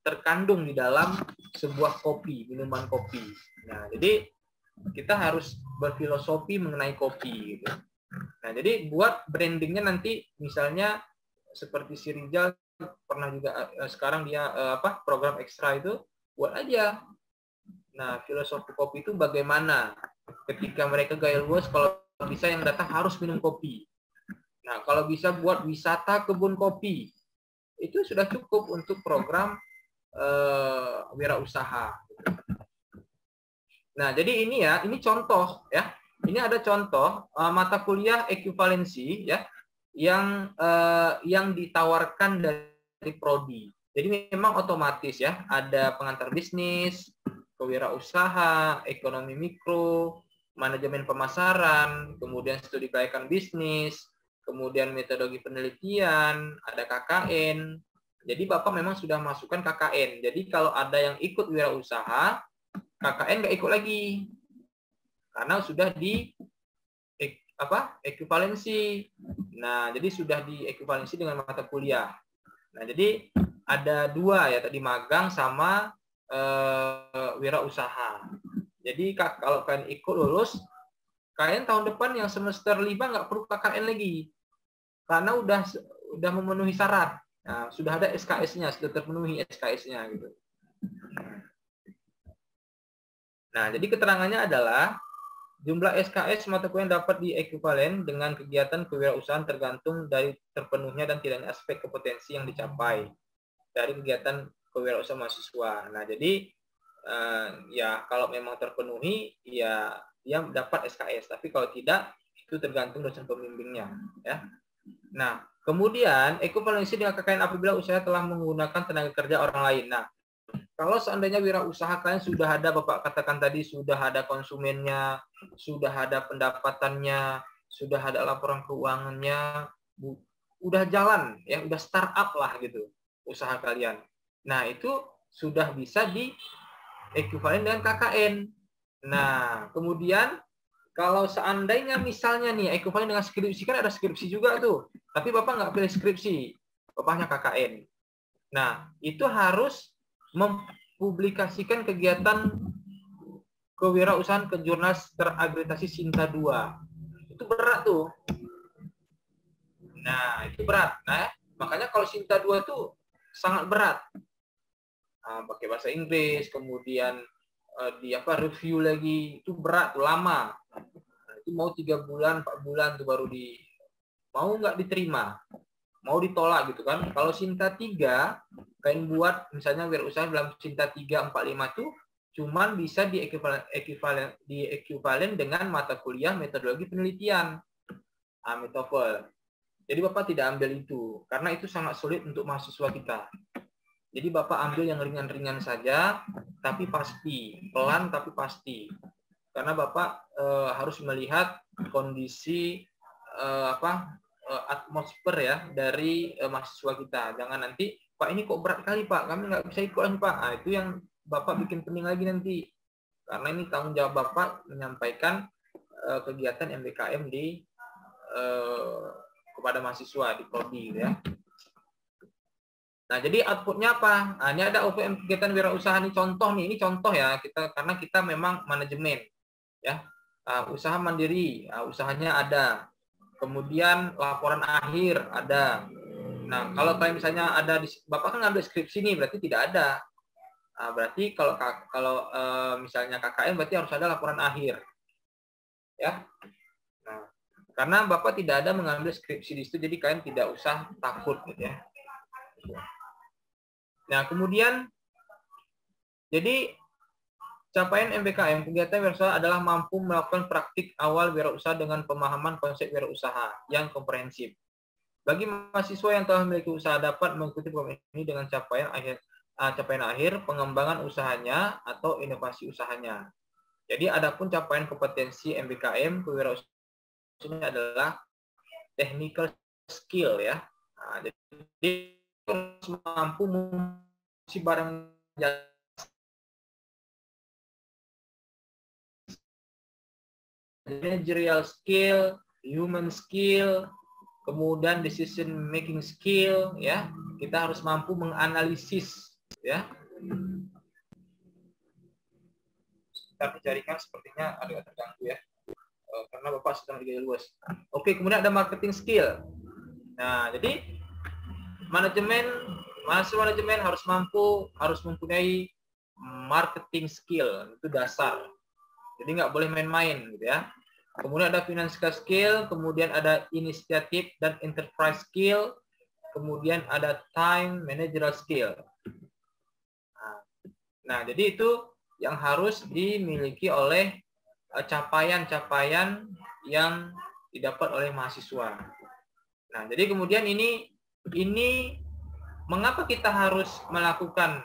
terkandung di dalam sebuah kopi, minuman kopi. Nah, jadi kita harus berfilosofi mengenai kopi gitu. Nah, jadi buat brandingnya nanti misalnya seperti si Rizal pernah juga sekarang dia program ekstra itu buat aja. Nah, filosofi kopi itu bagaimana? Ketika mereka gaya luas, kalau bisa yang datang harus minum kopi. Nah, kalau bisa buat wisata kebun kopi, itu sudah cukup untuk program wirausaha. Nah, jadi ini ya, ini contoh ya. Ini ada contoh mata kuliah ekuivalensi ya, yang ditawarkan dari prodi. Jadi memang otomatis ya, ada pengantar bisnis, kewirausaha, ekonomi mikro, manajemen pemasaran, kemudian studi kelayakan bisnis, kemudian metodologi penelitian, ada KKN. Jadi Bapak memang sudah masukkan KKN. Jadi kalau ada yang ikut wirausaha, KKN nggak ikut lagi. Karena sudah di ekuivalensi. Nah, jadi sudah di ekuivalensi dengan mata kuliah. Nah, jadi ada dua ya, tadi magang sama wirausaha. Jadi kalau kalian ikut lulus, kalian tahun depan yang semester 5 nggak perlu KKN lagi. Karena udah memenuhi syarat. Nah, sudah ada SKS-nya, sudah terpenuhi SKS-nya gitu. Nah, jadi keterangannya adalah Jumlah SKS mata kuliah yang dapat diekuivalen dengan kegiatan kewirausahaan tergantung dari terpenuhnya dan tidaknya aspek kompetensi yang dicapai dari kegiatan kewirausahaan mahasiswa. Nah, jadi ya kalau memang terpenuhi ya dia dapat SKS, tapi kalau tidak itu tergantung dosen pembimbingnya ya. Nah, kemudian ekuivalensi dengan KKN apabila usaha telah menggunakan tenaga kerja orang lain. Nah, kalau seandainya wirausaha kalian sudah ada, Bapak katakan tadi, sudah ada konsumennya, sudah ada pendapatannya, sudah ada laporan keuangannya, udah jalan ya, udah startup lah gitu usaha kalian. Nah, itu sudah bisa di ekuivalen dengan KKN. Nah, kemudian kalau seandainya misalnya nih ekuivalen dengan skripsi, kan ada skripsi juga tuh. Tapi Bapak nggak pilih skripsi, Bapaknya KKN. Nah, itu harus mempublikasikan kegiatan kewirausahaan ke jurnal terakreditasi Sinta 2. Itu berat tuh. Nah, itu berat. Nah, makanya kalau Sinta 2 tuh sangat berat. Pakai bahasa Inggris, kemudian di review lagi, itu berat, tuh, lama. Nah, itu mau 3 bulan, 4 bulan tuh baru mau nggak diterima, mau ditolak gitu kan. Kalau Sinta 3, kalian buat misalnya wirausaha dalam Sinta 3, 4, 5 tuh cuman bisa diekuivalen dengan mata kuliah metodologi penelitian, metofel. Jadi Bapak tidak ambil itu, karena itu sangat sulit untuk mahasiswa kita. Jadi Bapak ambil yang ringan-ringan saja, tapi pasti. Pelan tapi pasti. Karena Bapak harus melihat kondisi atmosfer ya dari mahasiswa kita. Jangan nanti, Pak ini kok berat kali Pak, kami nggak bisa ikut Pak. Nah, itu yang Bapak bikin pening lagi nanti. Karena ini tanggung jawab Bapak menyampaikan kegiatan MBKM kepada mahasiswa di prodi ya. Nah, jadi outputnya apa? Nah, ini ada OPM kegiatan wirausaha ini contoh ya kita, karena kita memang manajemen ya. Usaha mandiri, usahanya ada. Kemudian laporan akhir ada. Nah, kalau kayak misalnya ada Bapak kan ngambil skripsi nih, berarti tidak ada. Berarti kalau misalnya KKN berarti harus ada laporan akhir. Ya. Nah, karena Bapak tidak ada mengambil skripsi di situ, jadi kalian tidak usah takut gitu ya. Nah, kemudian jadi capaian MBKM kegiatan wirausaha adalah mampu melakukan praktik awal wirausaha dengan pemahaman konsep wirausaha yang komprehensif. Bagi mahasiswa yang telah memiliki usaha dapat mengikuti program ini dengan capaian akhir pengembangan usahanya atau inovasi usahanya. Jadi adapun capaian kompetensi MBKM kewirausahaan ini adalah technical skill ya. Nah, jadi mampu mengisi barang managerial skill, human skill, kemudian decision making skill ya. Kita harus mampu menganalisis ya. Kita dicarikan sepertinya agak terganggu ya. Karena Bapak sedang digaji luas. Oke, kemudian ada marketing skill. Nah, jadi mahasiswa manajemen harus mempunyai marketing skill, itu dasar. Jadi nggak boleh main-main gitu ya. Kemudian ada financial skill, kemudian ada inisiatif dan enterprise skill, kemudian ada time managerial skill. Nah, jadi itu yang harus dimiliki oleh capaian-capaian yang didapat oleh mahasiswa. Nah, jadi kemudian ini mengapa kita harus melakukan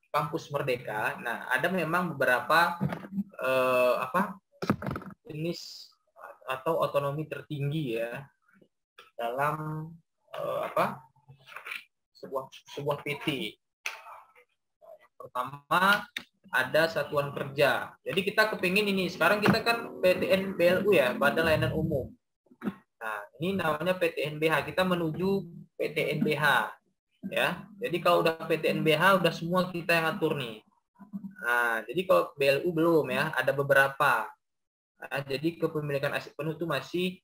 kampus merdeka? Nah, ada memang beberapa jenis atau otonomi tertinggi ya dalam sebuah PT. Yang pertama ada satuan kerja. Jadi kita kepingin ini, sekarang kita kan PTN BLU ya, Badan Layanan Umum. Nah, ini namanya PTNBH, kita menuju PTNBH ya. Jadi kalau udah PTNBH udah semua kita yang atur nih. Nah, jadi kalau BLU belum ya, ada beberapa. Nah, jadi kepemilikan aset penuh itu masih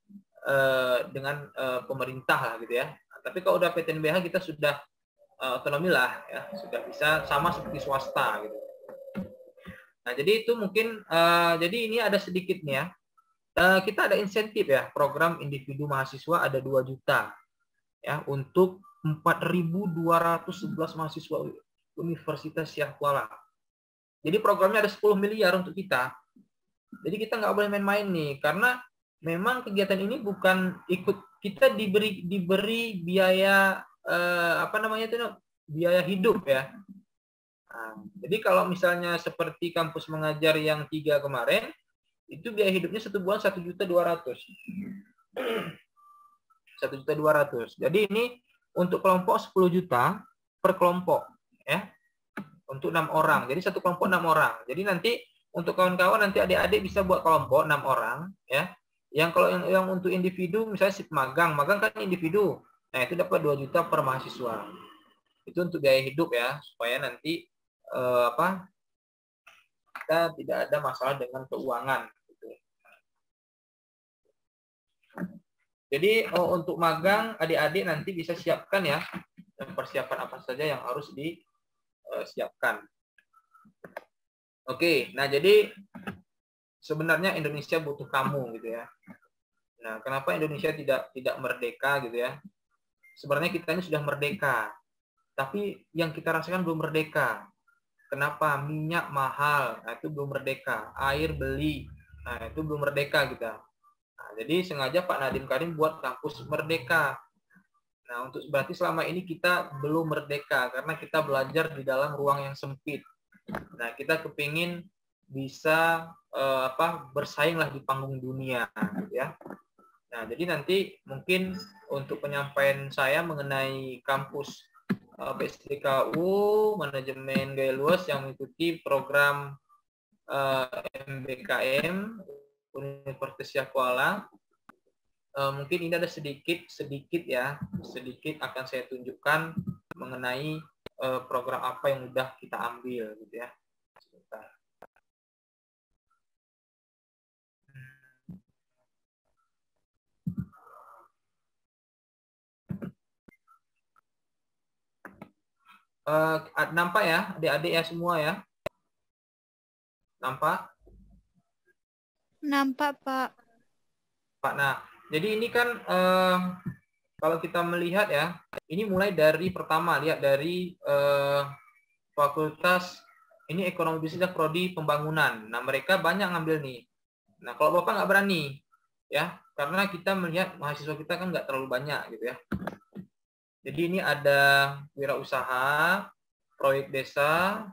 dengan pemerintah lah gitu ya. Nah, tapi kalau udah PTNBH kita sudah otonomi lah ya, sudah bisa sama seperti swasta gitu. Nah, jadi itu mungkin jadi ini ada sedikit nih ya. Kita ada insentif ya, program individu mahasiswa ada 2 juta ya untuk 4.211 mahasiswa Universitas Syah Kuala. Jadi programnya ada 10 miliar untuk kita. Jadi kita nggak boleh main-main nih, karena memang kegiatan ini bukan ikut, kita diberi biaya apa namanya itu, biaya hidup ya. Nah, jadi kalau misalnya seperti kampus mengajar yang 3 kemarin, itu biaya hidupnya 1 bulan 1.200.000. 1.200.000. Jadi ini untuk kelompok 10 juta per kelompok ya. Untuk 6 orang. Jadi satu kelompok 6 orang. Jadi nanti untuk kawan-kawan nanti adik-adik bisa buat kelompok 6 orang ya. Yang kalau yang untuk individu misalnya sip magang kan individu. Nah, itu dapat 2 juta per mahasiswa. Itu untuk gaya hidup ya, supaya nanti kita tidak ada masalah dengan keuangan gitu. Jadi untuk magang adik-adik nanti bisa siapkan ya, persiapan apa saja yang harus disiapkan. Oke, nah jadi sebenarnya Indonesia butuh kamu gitu ya. Nah, kenapa Indonesia tidak merdeka gitu ya? Sebenarnya kita ini sudah merdeka, tapi yang kita rasakan belum merdeka. Kenapa? Minyak mahal, nah itu belum merdeka. Air beli, nah itu belum merdeka kita. Nah, jadi sengaja Pak Nadiem Karim buat kampus merdeka. Nah, untuk berarti selama ini kita belum merdeka karena kita belajar di dalam ruang yang sempit. Nah, kita kepingin bisa bersainglah di panggung dunia, gitu ya. Nah, jadi nanti mungkin untuk penyampaian saya mengenai kampus PSDKU manajemen gaya luas yang mengikuti program MBKM Universitas Syah Kuala. Mungkin ini ada sedikit akan saya tunjukkan mengenai program apa yang udah kita ambil gitu ya. Sebentar. Nampak ya adik-adik ya semua ya? Nampak? Nampak, Pak. Nah, jadi ini kan kalau kita melihat ya, ini mulai dari pertama, lihat dari fakultas ini ekonomi bisnis dan prodi pembangunan. Nah, mereka banyak ngambil nih. Nah, kalau Bapak nggak berani ya, karena kita melihat mahasiswa kita kan nggak terlalu banyak gitu ya. Jadi ini ada wirausaha, proyek desa,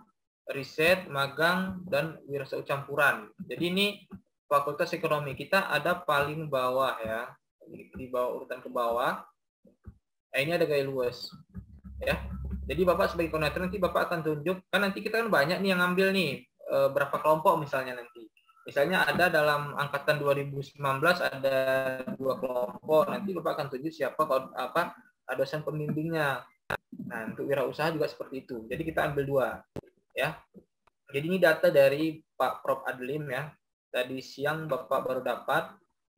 riset, magang, dan wirausaha campuran. Jadi ini fakultas ekonomi kita ada paling bawah ya, di bawah urutan ke bawah. Nah, ini ada gaya luas ya. Jadi Bapak sebagai koordinator nanti Bapak akan tunjuk, kan nanti kita kan banyak nih yang ngambil nih, berapa kelompok misalnya nanti. Misalnya ada dalam angkatan 2019 ada 2 kelompok, nanti Bapak akan tunjuk siapa dosen pembimbingnya. Nah, untuk wirausaha juga seperti itu. Jadi kita ambil 2 ya. Jadi ini data dari Pak Prof Adlim ya. Tadi siang Bapak baru dapat.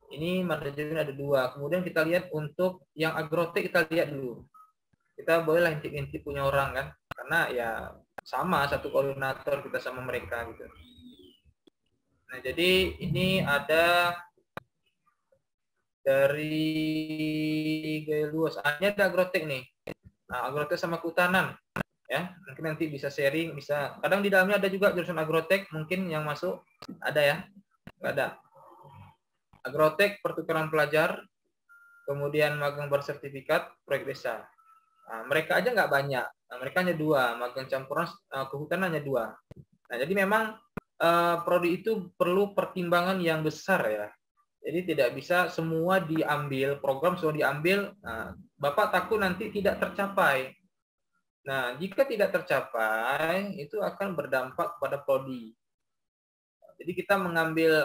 Ini manajemen ada 2. Kemudian kita lihat untuk yang agrotek, kita lihat dulu. Kita bolehlah intip-intip punya orang kan. Karena ya sama, satu koordinator kita sama mereka gitu. Nah, jadi ini ada dari gaya luas. Ini ada agrotek nih. Nah, agrotek sama kehutanan ya. Mungkin nanti bisa sharing, bisa. Kadang di dalamnya ada juga jurusan agrotek, mungkin yang masuk ada ya. Enggak ada. Agrotek pertukaran pelajar, kemudian magang bersertifikat, proyek desa. Nah, mereka aja nggak banyak. Nah, mereka hanya 2, magang campuran, kehutanan hanya 2. Nah, jadi memang prodi itu perlu pertimbangan yang besar ya. Jadi tidak bisa semua diambil, program semua diambil. Nah, Bapak takut nanti tidak tercapai. Nah, jika tidak tercapai, itu akan berdampak pada prodi. Jadi kita mengambil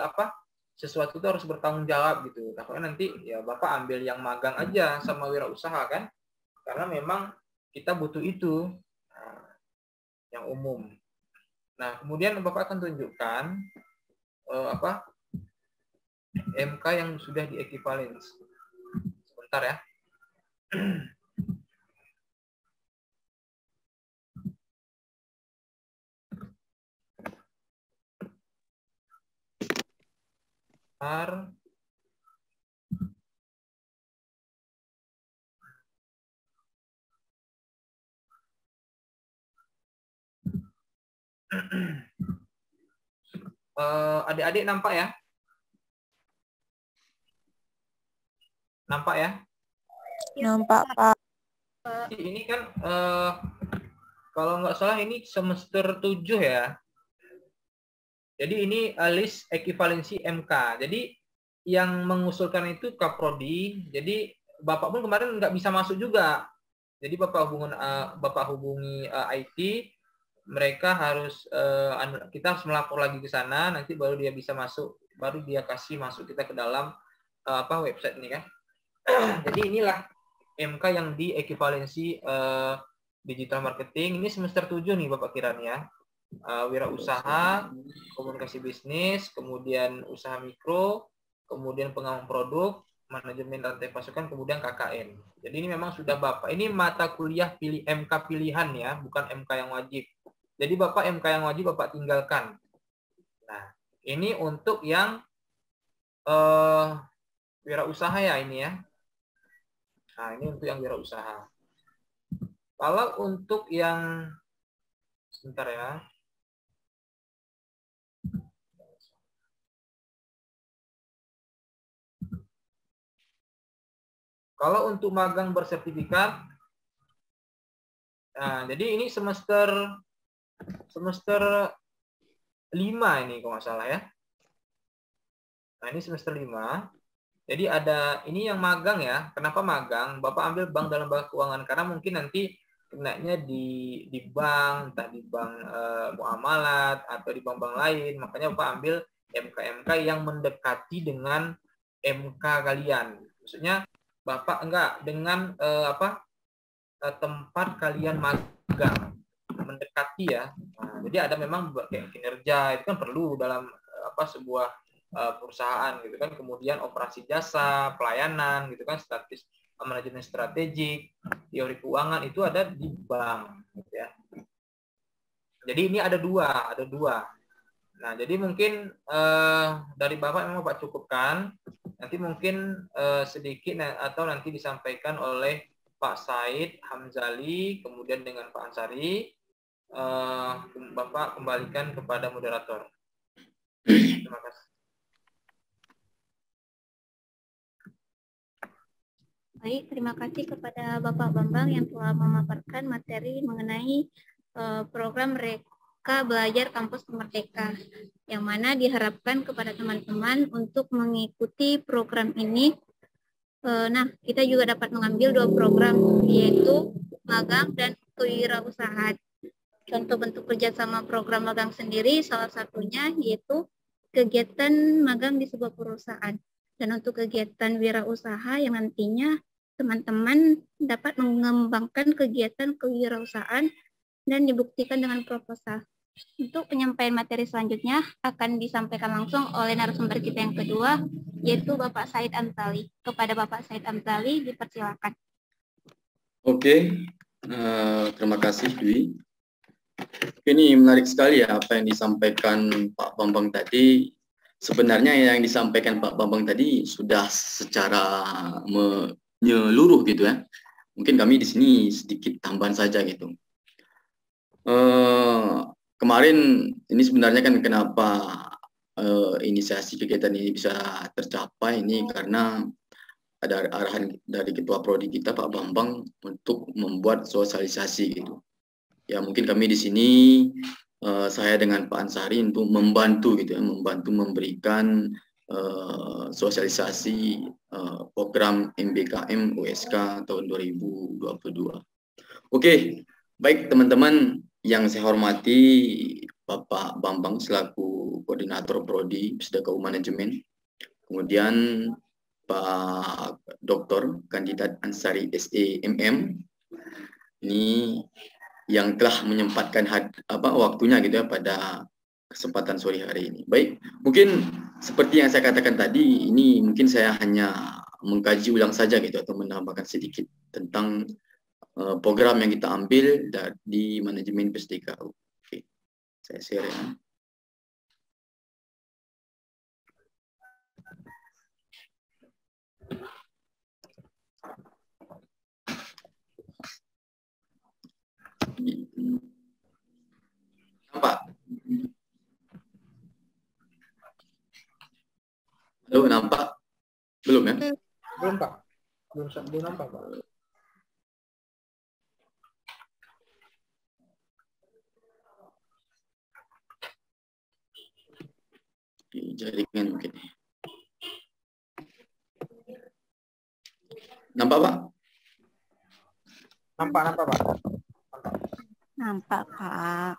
sesuatu itu harus bertanggung jawab gitu. Takutnya nanti ya Bapak ambil yang magang aja sama wirausaha kan, karena memang kita butuh itu yang umum. Nah, kemudian Bapak akan tunjukkan MK yang sudah diequivalence. Sebentar ya. Adik-adik nampak ya? Nampak ya? Nampak, Pak. Ini kan kalau nggak salah ini semester 7 ya. Jadi ini list ekivalensi MK. Jadi yang mengusulkan itu Kaprodi. Jadi Bapak pun kemarin nggak bisa masuk juga. Jadi Bapak hubungi IT. Mereka harus kita harus melapor lagi ke sana. Nanti baru dia bisa masuk. Baru dia kasih masuk kita ke dalam website ini kan. Jadi inilah MK yang di ekivalensi digital marketing. Ini semester 7 nih Bapak Kiran ya. Wirausaha, komunikasi bisnis, kemudian usaha mikro, kemudian pengembangan produk, manajemen rantai pasokan, kemudian KKN. Jadi ini memang sudah Bapak. Ini mata kuliah pilih MK pilihan ya, bukan MK yang wajib. Jadi Bapak MK yang wajib Bapak tinggalkan. Nah, ini untuk yang wirausaha ya ini ya. Nah, ini untuk yang wirausaha. Kalau untuk yang sebentar ya. Kalau untuk magang bersertifikat, nah, jadi ini semester 5 ini kalau nggak salah ya. Nah, ini semester 5. Jadi ada ini yang magang ya. Kenapa magang? Bapak ambil bank dalam bank keuangan karena mungkin nanti kenanya di bank, entah di bank muamalat atau di bank-bank lain. Makanya Bapak ambil MK-MK yang mendekati dengan MK kalian. Maksudnya Bapak enggak dengan tempat kalian magang mendekati ya. Nah, jadi ada memang kayak kinerja itu kan perlu dalam sebuah perusahaan gitu kan. Kemudian operasi jasa, pelayanan gitu kan, manajemen strategik, teori keuangan itu ada di bank gitu ya. Jadi ini ada dua. Nah, jadi mungkin dari Bapak memang Bapak cukupkan. Nanti mungkin sedikit atau nanti disampaikan oleh Pak Said Hamzali, kemudian dengan Pak Ansari. Bapak kembalikan kepada moderator. Terima kasih. Baik, terima kasih kepada Bapak Bambang yang telah memaparkan materi mengenai program Mereka Belajar Kampus Merdeka, yang mana diharapkan kepada teman-teman untuk mengikuti program ini. Nah, kita juga dapat mengambil 2 program, yaitu magang dan kewirausahaan. Contoh bentuk kerjasama program magang sendiri, salah satunya yaitu kegiatan magang di sebuah perusahaan. Dan untuk kegiatan wirausaha yang nantinya teman-teman dapat mengembangkan kegiatan kewirausahaan dan dibuktikan dengan proposal. Untuk penyampaian materi selanjutnya akan disampaikan langsung oleh narasumber kita yang kedua, yaitu Bapak Said Amzali. Kepada Bapak Said Amzali, dipersilakan. Oke, terima kasih Dwi. Ini menarik sekali ya apa yang disampaikan Pak Bambang tadi. Sebenarnya yang disampaikan Pak Bambang tadi sudah secara menyeluruh gitu ya. Mungkin kami di sini sedikit tambahan saja gitu. Kemarin ini sebenarnya kan kenapa inisiasi kegiatan ini bisa tercapai ini karena ada arahan dari Ketua Prodi kita Pak Bambang untuk membuat sosialisasi gitu. Ya mungkin kami di sini saya dengan Pak Ansari untuk membantu gitu ya, membantu memberikan sosialisasi program MBKM USK tahun 2022. Oke, baik teman-teman yang saya hormati Bapak Bambang selaku Koordinator Prodi Pusdaka Manajemen, kemudian Pak Dr. Kandidat Ansari SEMM ini yang telah menyempatkan waktunya gitu ya pada kesempatan sore hari ini. Baik, mungkin seperti yang saya katakan tadi, ini mungkin saya hanya mengkaji ulang saja gitu atau menambahkan sedikit tentang program yang kita ambil di manajemen Pusdika. Oke, saya share ya. Nampak? Halo, nampak? Belum ya? Belum Pak. Belum nampak Pak. Jaringan mungkin. Nampak Pak? Nampak Pak. Nampak, Pak.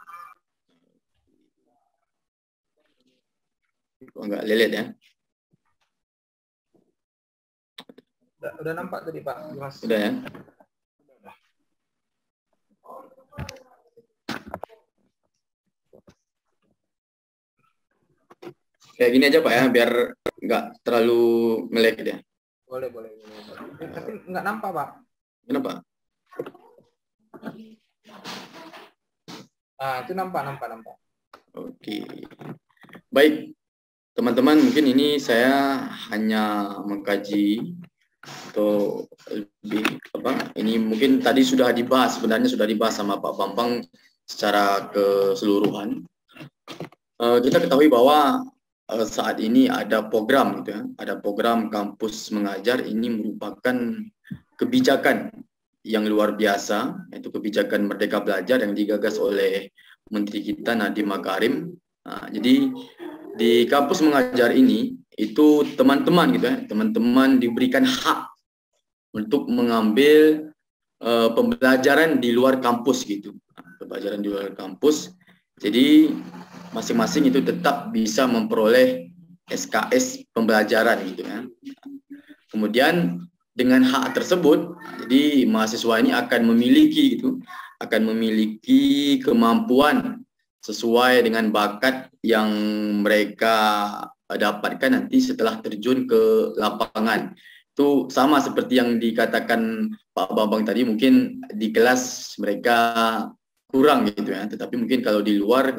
Kok nggak lelet ya? Udah nampak tadi Pak. Jelas. Udah ya? Kayak gini aja Pak ya, biar nggak terlalu nge-lag ya. Boleh. Tapi nggak nampak Pak. Kenapa? Itu nampak. Oke. Baik, teman-teman, mungkin ini saya hanya mengkaji atau lebih apa? Ini mungkin tadi sudah dibahas, sebenarnya sudah dibahas sama Pak Bambang secara keseluruhan. Kita ketahui bahwa saat ini ada program gitu ya, ada program kampus mengajar. Ini merupakan kebijakan yang luar biasa, yaitu kebijakan Merdeka Belajar yang digagas oleh Menteri kita Nadiem Makarim. Jadi di kampus mengajar ini itu teman-teman gitu ya, teman-teman diberikan hak untuk mengambil pembelajaran di luar kampus gitu, pembelajaran di luar kampus. Jadi masing-masing itu tetap bisa memperoleh SKS pembelajaran gitu ya. Kemudian dengan hak tersebut, jadi mahasiswa ini akan memiliki kemampuan sesuai dengan bakat yang mereka dapatkan nanti setelah terjun ke lapangan. Itu sama seperti yang dikatakan Pak Bambang tadi, mungkin di kelas mereka kurang gitu ya, tetapi mungkin kalau di luar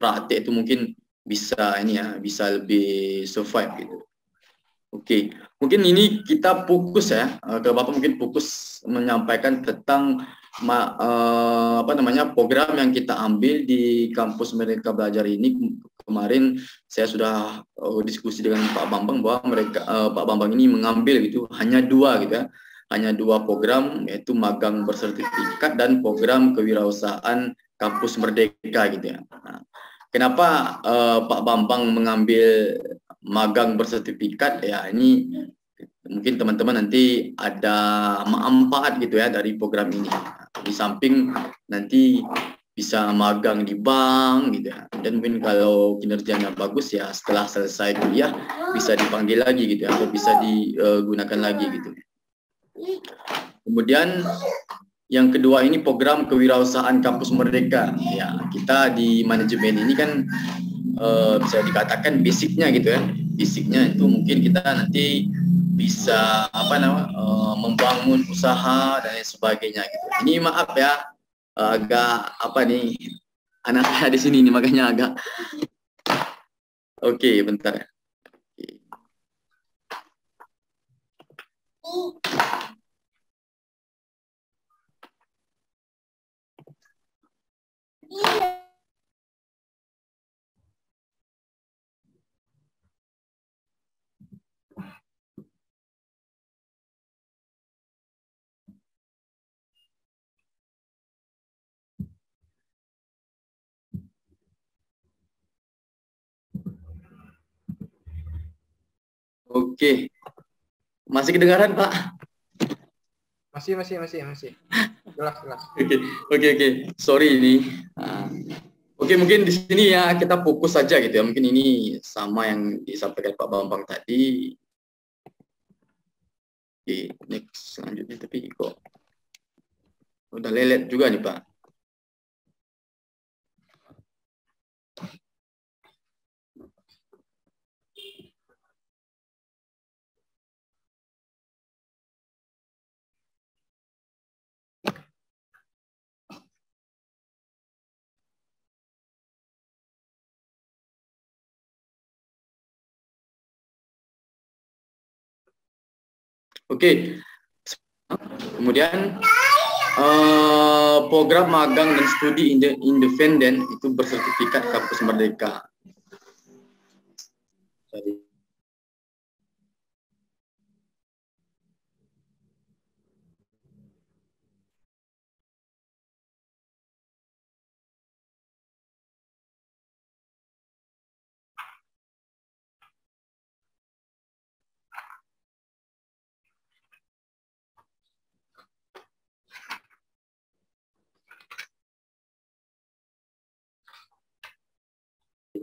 praktek itu mungkin bisa bisa lebih survive gitu. Oke, mungkin ini kita fokus ya, ke Bapak mungkin fokus menyampaikan tentang program yang kita ambil di kampus Merdeka Belajar ini. Kemarin saya sudah diskusi dengan Pak Bambang bahwa Pak Bambang ini mengambil gitu hanya dua program, yaitu magang bersertifikat dan program kewirausahaan kampus Merdeka gitu ya. Nah, kenapa Pak Bambang mengambil magang bersertifikat ya? Ini mungkin teman-teman nanti ada manfaat gitu ya dari program ini. Di samping nanti bisa magang di bank gitu ya, dan mungkin kalau kinerjanya bagus ya setelah selesai kuliah bisa dipanggil lagi gitu ya, atau bisa digunakan lagi gitu. Kemudian yang kedua ini program kewirausahaan kampus Merdeka ya. Kita di manajemen ini kan bisa dikatakan basicnya gitu ya, basicnya itu mungkin kita nanti bisa membangun usaha dan lain sebagainya gitu. Ini maaf ya, agak anak saya di sini nih, makanya agak oke, bentar ya. Oke, masih kedengaran Pak? Masih. Jelas. Oke. Sorry ini. Oke, mungkin di sini ya kita fokus saja gitu ya. Mungkin ini sama yang disampaikan Pak Bambang tadi. Oke, next selanjutnya, tapi kok udah lelet juga nih Pak. Oke. Kemudian program magang dan studi independen itu bersertifikat Kampus Merdeka. Jadi,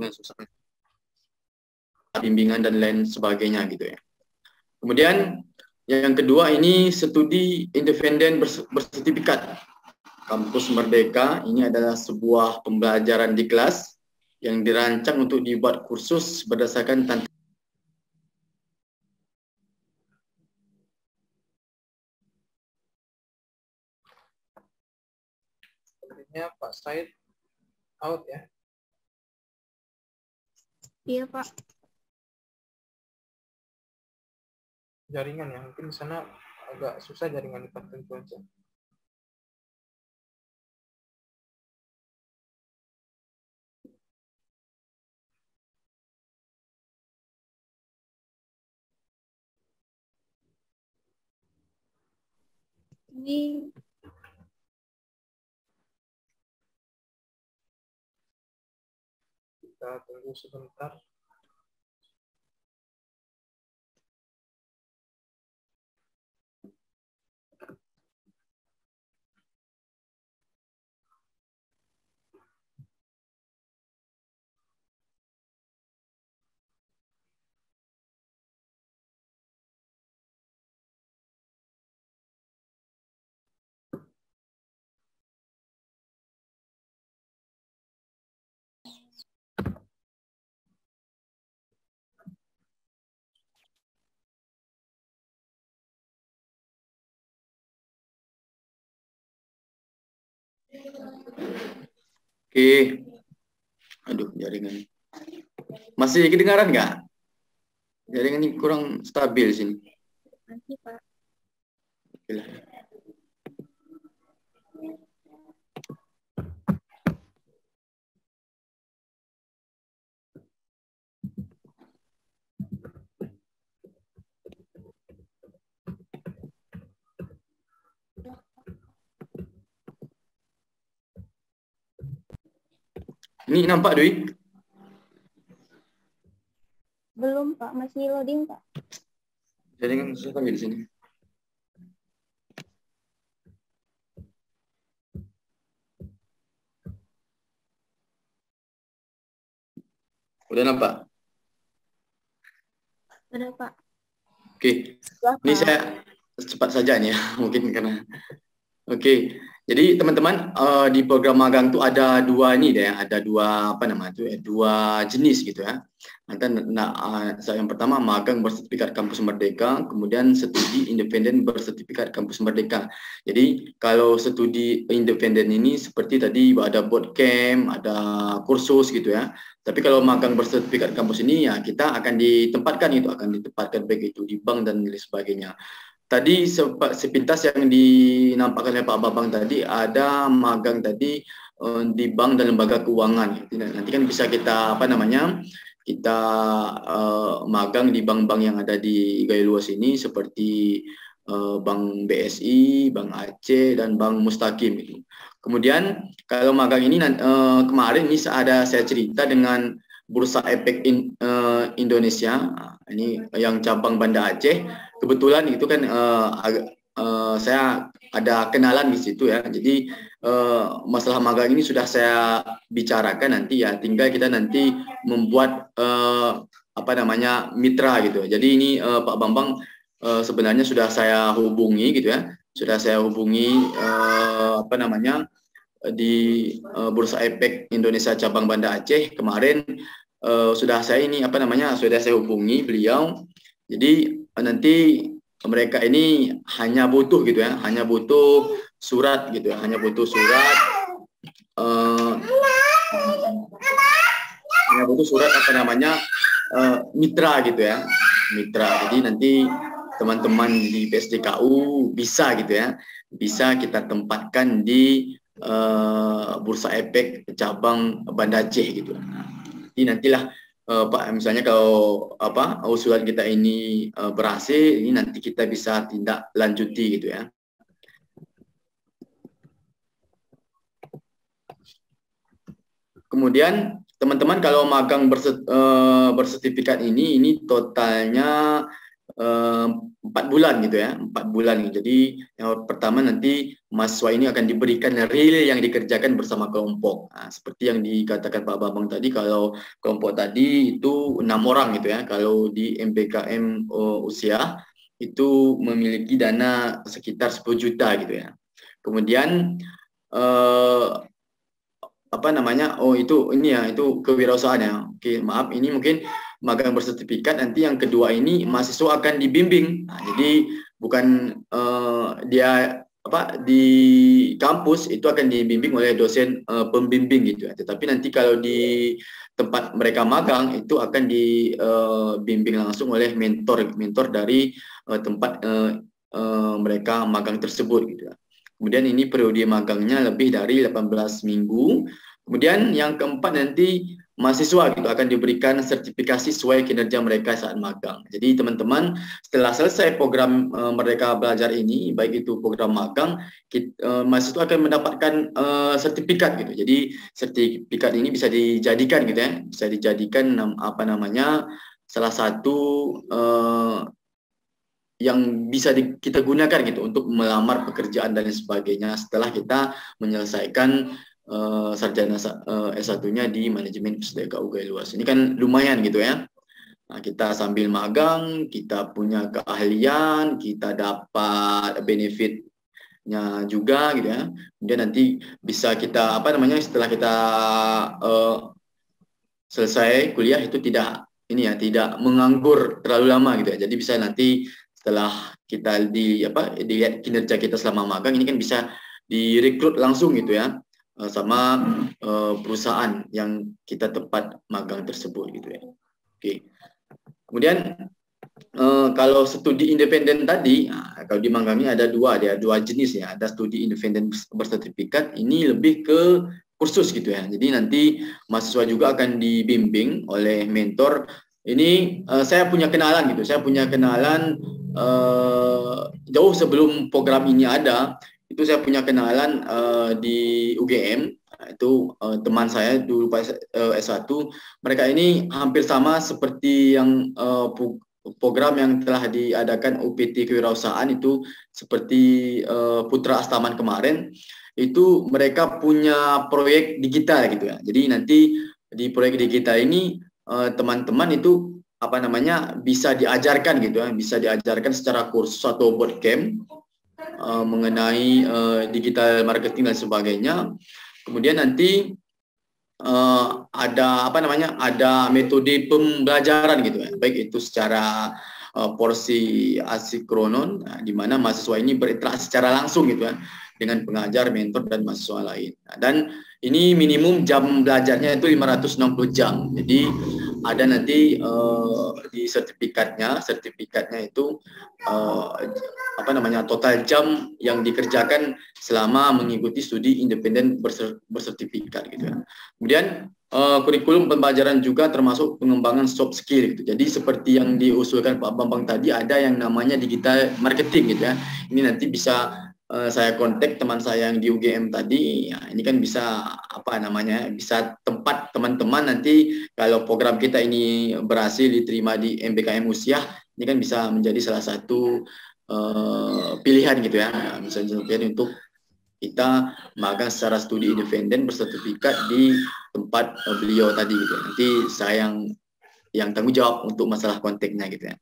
susah. Bimbingan dan lain sebagainya gitu ya. Kemudian yang kedua ini studi independen bersertifikat Kampus Merdeka. Ini adalah sebuah pembelajaran di kelas yang dirancang untuk dibuat kursus berdasarkan tantangan. Sepertinya Pak Said out ya. Iya, Pak. Jaringan ya, mungkin di sana agak susah jaringan di Pak aja. Ini Kita tunggu sebentar. Oke. Aduh, jaringan. Masih kedengaran nggak? Jaringan ini kurang stabil sini. masih, Pak. Oke lah. Ini nampak, Dwi? Belum, Pak. Masih loading, Pak. Jaringan susah di sini. Udah nampak? Udah, Pak. Oke. Sudah, Ini Pak. saya cepat saja nih ya, mungkin karena. Oke. Jadi teman-teman di program magang itu ada dua ini deh, ada dua apa namanya itu, dua jenis gitu ya. Yang pertama magang bersertifikat Kampus Merdeka, kemudian studi independen bersertifikat Kampus Merdeka. Jadi kalau studi independen ini seperti tadi ada bootcamp, ada kursus gitu ya. Tapi kalau magang bersertifikat kampus ini ya kita akan ditempatkan baik itu di bank dan lain sebagainya. Tadi sepintas yang dinampakkan oleh Pak Babang tadi ada magang tadi di bank dan lembaga keuangan. Nanti kan bisa kita kita magang di bank-bank yang ada di Gaya Luas ini seperti Bank BSI, Bank Aceh dan Bank Mustaqim itu. Kemudian kalau magang ini kemarin ini saya cerita dengan Bursa Efek Indonesia, ini yang cabang Banda Aceh. Kebetulan itu kan saya ada kenalan di situ ya. Jadi masalah magang ini sudah saya bicarakan nanti ya. Tinggal kita nanti membuat mitra gitu. Jadi ini Pak Bambang sebenarnya sudah saya hubungi gitu ya. Sudah saya hubungi di Bursa Efek Indonesia cabang Banda Aceh kemarin. Sudah saya hubungi beliau. Jadi nanti mereka ini hanya butuh gitu ya, hanya butuh surat gitu ya, hanya butuh surat mitra gitu ya, mitra. Jadi nanti teman-teman di PSDKU bisa gitu ya, bisa kita tempatkan di Bursa Efek cabang Banda Aceh gitu. Jadi nantilah Pak, misalnya kalau usulan kita ini berhasil, ini nanti kita bisa tindak lanjuti gitu ya. Kemudian teman-teman kalau magang bersertifikat ini totalnya 4 bulan gitu ya, 4 bulan. Jadi yang pertama nanti mahasiswa ini akan diberikan real yang dikerjakan bersama kelompok. Nah, seperti yang dikatakan Pak Bambang tadi, kalau kelompok tadi itu 6 orang gitu ya. Kalau di MBKM usia itu memiliki dana sekitar 10 juta gitu ya. Kemudian itu kewirausahaan ya. Oke, maaf, ini mungkin magang bersertifikat. Nanti yang kedua ini mahasiswa akan dibimbing. Nah, jadi bukan dia di kampus itu akan dibimbing oleh dosen pembimbing gitu ya. Tetapi nanti kalau di tempat mereka magang itu akan dibimbing langsung oleh mentor dari tempat mereka magang tersebut gitu ya. Kemudian ini periode magangnya lebih dari 18 minggu. Kemudian yang keempat nanti mahasiswa gitu akan diberikan sertifikasi sesuai kinerja mereka saat magang. Jadi teman-teman setelah selesai program mereka belajar ini, baik itu program magang, mahasiswa akan mendapatkan sertifikat gitu. Jadi sertifikat ini bisa dijadikan gitu ya, bisa dijadikan salah satu yang bisa kita gunakan gitu untuk melamar pekerjaan dan sebagainya setelah kita menyelesaikan sarjana S1-nya di manajemen pusdeka UGM luas. Ini kan lumayan gitu ya. Nah, kita sambil magang, kita punya keahlian, kita dapat benefitnya juga gitu ya. Kemudian nanti bisa kita setelah kita selesai kuliah itu tidak menganggur terlalu lama gitu ya. Jadi bisa nanti setelah kita dilihat kinerja kita selama magang ini kan bisa direkrut langsung gitu ya sama perusahaan yang kita tempat magang tersebut gitu ya. Oke. Kemudian kalau studi independen tadi, kalau di magang ini ada dua jenis ya. Ada studi independen bersertifikat, ini lebih ke kursus gitu ya. Jadi nanti mahasiswa juga akan dibimbing oleh mentor. Ini saya punya kenalan gitu. Saya punya kenalan jauh sebelum program ini ada. Itu saya punya kenalan di UGM. Itu teman saya dulu S1. Mereka ini hampir sama seperti yang program yang telah diadakan UPT Kewirausahaan itu, seperti Putra Astaman kemarin. Itu mereka punya proyek digital gitu ya. Jadi nanti di proyek digital ini teman-teman itu bisa diajarkan gitu ya, bisa diajarkan secara kursus atau bootcamp mengenai digital marketing dan sebagainya. Kemudian nanti ada metode pembelajaran gitu ya, baik itu secara porsi asinkronon, di mana mahasiswa ini berinteraksi secara langsung gitu ya dengan pengajar, mentor dan mahasiswa lain. Dan ini minimum jam belajarnya itu 560 jam. Jadi ada nanti di sertifikatnya itu total jam yang dikerjakan selama mengikuti studi independen bersertifikat gitu ya. Kemudian kurikulum pembelajaran juga termasuk pengembangan soft skill gitu. Jadi seperti yang diusulkan Pak Bambang tadi, ada yang namanya digital marketing gitu ya. Ini nanti bisa saya kontak teman saya yang di UGM tadi, ya, ini kan bisa bisa tempat teman-teman nanti kalau program kita ini berhasil diterima di MBKM Usiah, ini kan bisa menjadi salah satu pilihan gitu ya, bisa pilihan untuk kita magang secara studi independen bersertifikat di tempat beliau tadi gitu. Nanti saya yang tanggung jawab untuk masalah kontaknya gitu ya.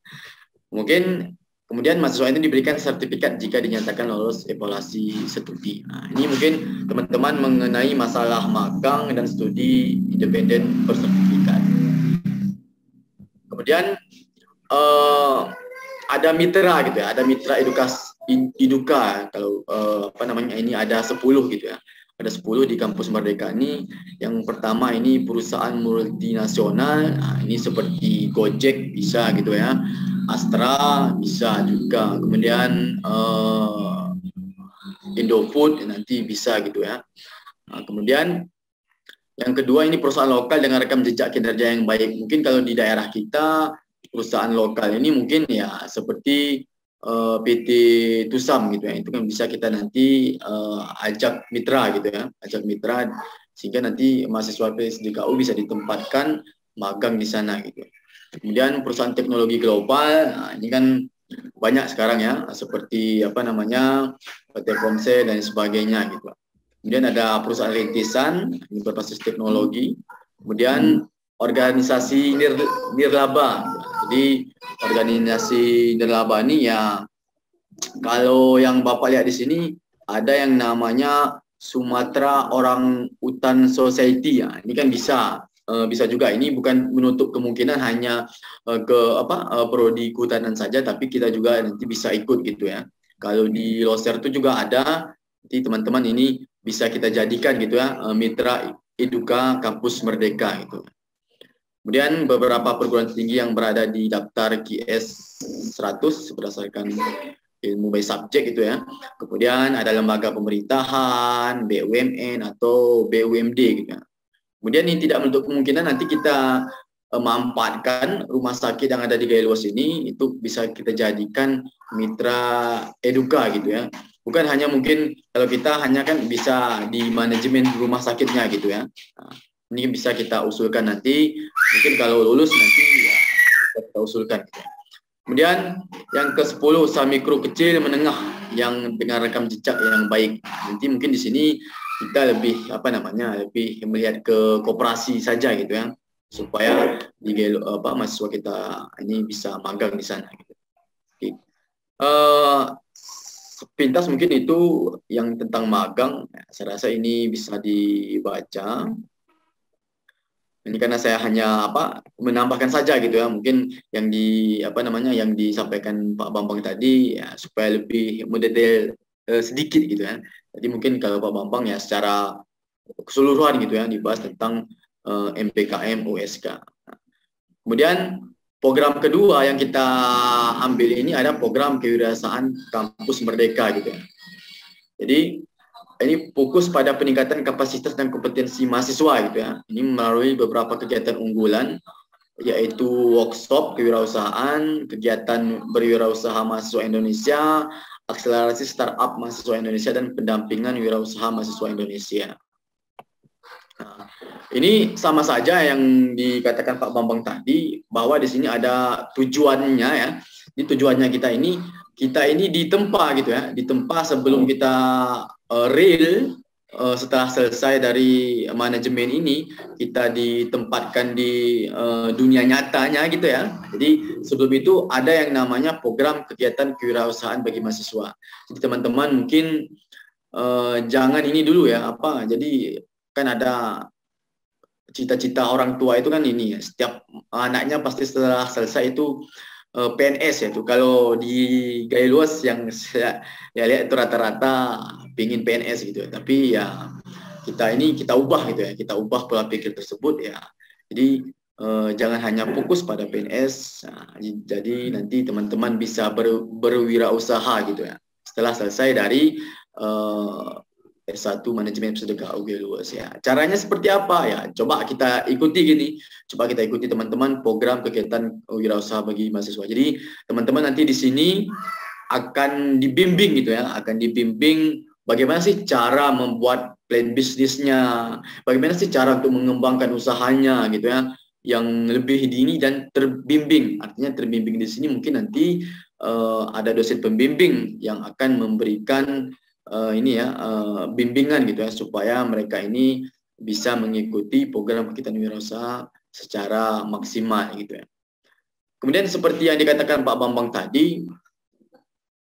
Kemudian mahasiswa itu diberikan sertifikat jika dinyatakan lolos evaluasi studi. Nah, ini mungkin teman-teman mengenai masalah magang dan studi independen bersertifikat. Kemudian ada mitra gitu ya, ada mitra Iduka. Kalau ini ada 10 gitu ya. Ada 10 di kampus Merdeka ini. Yang pertama ini perusahaan multinasional. Nah, ini seperti Gojek bisa gitu ya. Astra bisa juga. Kemudian Indofood nanti bisa gitu ya. Nah, kemudian yang kedua ini perusahaan lokal dengan rekam jejak kinerja yang baik. Mungkin kalau di daerah kita perusahaan lokal ini mungkin ya seperti PT Tusam gitu ya. Itu kan bisa kita nanti ajak mitra gitu ya, ajak mitra sehingga nanti mahasiswa PSDKU bisa ditempatkan magang di sana gitu. Kemudian perusahaan teknologi global, nah ini kan banyak sekarang ya, seperti apa namanya Telkomsel dan sebagainya gitu. Kemudian ada perusahaan rintisan ini berbasis teknologi. Kemudian organisasi nirlaba. Jadi organisasi nirlaba ini ya kalau yang Bapak lihat di sini ada yang namanya Sumatera Orang Utan Society ya. Ini kan bisa juga, ini bukan menutup kemungkinan hanya ke prodi kehutanan saja, tapi kita juga nanti bisa ikut gitu ya. Kalau di Loser itu juga ada, nanti teman-teman ini bisa kita jadikan gitu ya, mitra Eduka Kampus Merdeka gitu. Kemudian beberapa perguruan tinggi yang berada di daftar QS 100 berdasarkan ilmu by subjek gitu ya. Kemudian ada lembaga pemerintahan, BUMN atau BUMD gitu ya. Kemudian ini tidak menutup kemungkinan nanti kita memanfaatkan rumah sakit yang ada di Gaya Luas ini, itu bisa kita jadikan mitra Eduka gitu ya. Bukan hanya mungkin kalau kita hanya kan bisa di manajemen rumah sakitnya gitu ya. Nah, ini bisa kita usulkan nanti, mungkin kalau lulus nanti ya kita usulkan gitu ya. Kemudian yang ke-10 usaha mikro kecil menengah yang dengan rekam jejak yang baik. Nanti mungkin di sini kita lebih lebih melihat ke koperasi saja gitu ya, supaya di mahasiswa kita ini bisa magang di sana gitu. Oke. Sepintas mungkin itu yang tentang magang. Saya rasa ini bisa dibaca. Ini karena saya hanya menambahkan saja gitu ya, mungkin yang yang disampaikan Pak Bambang tadi ya, supaya lebih mendetail sedikit gitu ya. Jadi mungkin kalau Pak Bambang ya secara keseluruhan gitu ya dibahas tentang MPKM USK. Kemudian program kedua yang kita ambil ini ada program kewirausahaan Kampus Merdeka gitu ya. Jadi ini fokus pada peningkatan kapasitas dan kompetensi mahasiswa gitu ya. Ini melalui beberapa kegiatan unggulan, yaitu workshop kewirausahaan, kegiatan berwirausaha mahasiswa Indonesia, akselerasi startup mahasiswa Indonesia, dan pendampingan wirausaha mahasiswa Indonesia. Nah, ini sama saja yang dikatakan Pak Bambang tadi, bahwa di sini ada tujuannya ya. Di tujuannya kita ini ditempa gitu ya, ditempa sebelum kita real, setelah selesai dari manajemen ini kita ditempatkan di dunia nyatanya gitu ya. Jadi sebelum itu ada yang namanya program kegiatan kewirausahaan bagi mahasiswa. Jadi teman-teman mungkin jangan ini dulu ya, jadi kan ada cita-cita orang tua itu kan ini ya, setiap anaknya pasti setelah selesai itu PNS ya tuh. Kalau di Gaya Luas yang saya lihat itu rata-rata pingin PNS gitu ya. Tapi ya kita ubah gitu ya, kita ubah pola pikir tersebut ya. Jadi jangan hanya fokus pada PNS. Nah, jadi nanti teman-teman bisa berwirausaha gitu ya. Setelah selesai dari S1 manajemen PSDKU Gaya Luas ya. Caranya seperti apa ya? Coba kita ikuti gini. Coba kita ikuti teman-teman program kegiatan wirausaha bagi mahasiswa. Jadi teman-teman nanti di sini akan dibimbing gitu ya, akan dibimbing bagaimana sih cara membuat plan bisnisnya, bagaimana sih cara untuk mengembangkan usahanya gitu ya, yang lebih dini dan terbimbing. Artinya terbimbing di sini mungkin nanti ada dosen pembimbing yang akan memberikan bimbingan gitu ya, supaya mereka ini bisa mengikuti program kegiatan wirausaha secara maksimal gitu ya. Kemudian seperti yang dikatakan Pak Bambang tadi,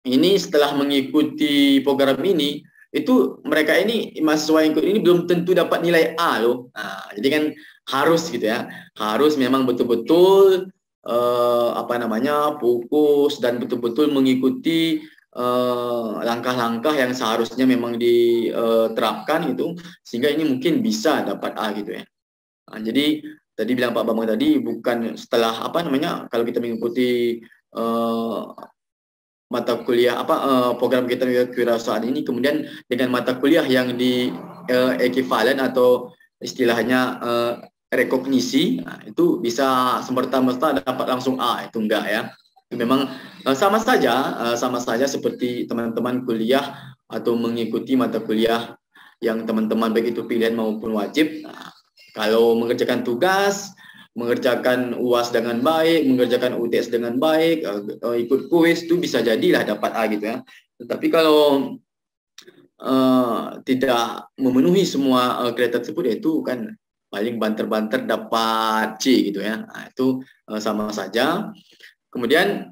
ini setelah mengikuti program ini, itu mereka ini mahasiswa yang ikut ini belum tentu dapat nilai A loh. Nah, jadi kan harus gitu ya, harus memang betul-betul fokus dan betul-betul mengikuti langkah-langkah yang seharusnya memang diterapkan gitu, sehingga ini mungkin bisa dapat A gitu ya. Nah, jadi tadi bilang Pak Bambang tadi, bukan setelah kalau kita mengikuti mata kuliah program kita kewirausahaan ini kemudian dengan mata kuliah yang di ekivalen atau istilahnya rekognisi, itu bisa semerta-merta dapat langsung A, itu enggak ya. Itu memang sama saja seperti teman-teman kuliah atau mengikuti mata kuliah yang teman-teman baik itu pilihan maupun wajib. Kalau mengerjakan tugas, mengerjakan UAS dengan baik, mengerjakan UTS dengan baik, ikut kuis, itu bisa jadilah dapat A gitu ya. Tetapi kalau tidak memenuhi semua kriteria tersebut, itu kan paling banter-banter dapat C gitu ya. Itu sama saja. Kemudian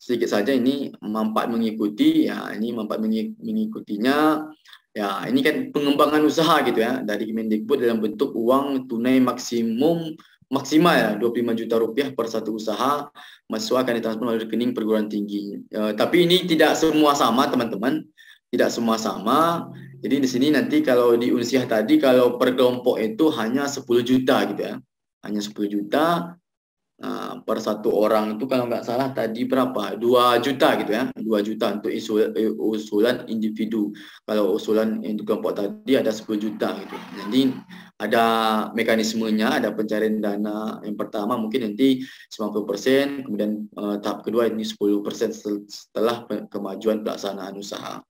sedikit saja ini manfaat mengikuti ya, ini manfaat mengikutinya ya, ini kan pengembangan usaha gitu ya dari Kemendikbud dalam bentuk uang tunai maksimal ya 25 juta rupiah per satu usaha, mahasiswa akan ditransfer melalui rekening perguruan tinggi. Tapi ini tidak semua sama teman-teman, tidak semua sama. Jadi di sini nanti kalau di Unsiah tadi kalau per kelompok itu hanya 10 juta gitu ya, hanya 10 juta. Per satu orang itu kalau nggak salah tadi berapa? 2 juta gitu ya, 2 juta untuk usulan individu. Kalau usulan untuk kelompok tadi ada 10 juta gitu. Jadi ada mekanismenya, ada pencarian dana. Yang pertama mungkin nanti 90%, kemudian tahap kedua ini 10% setelah kemajuan pelaksanaan usaha.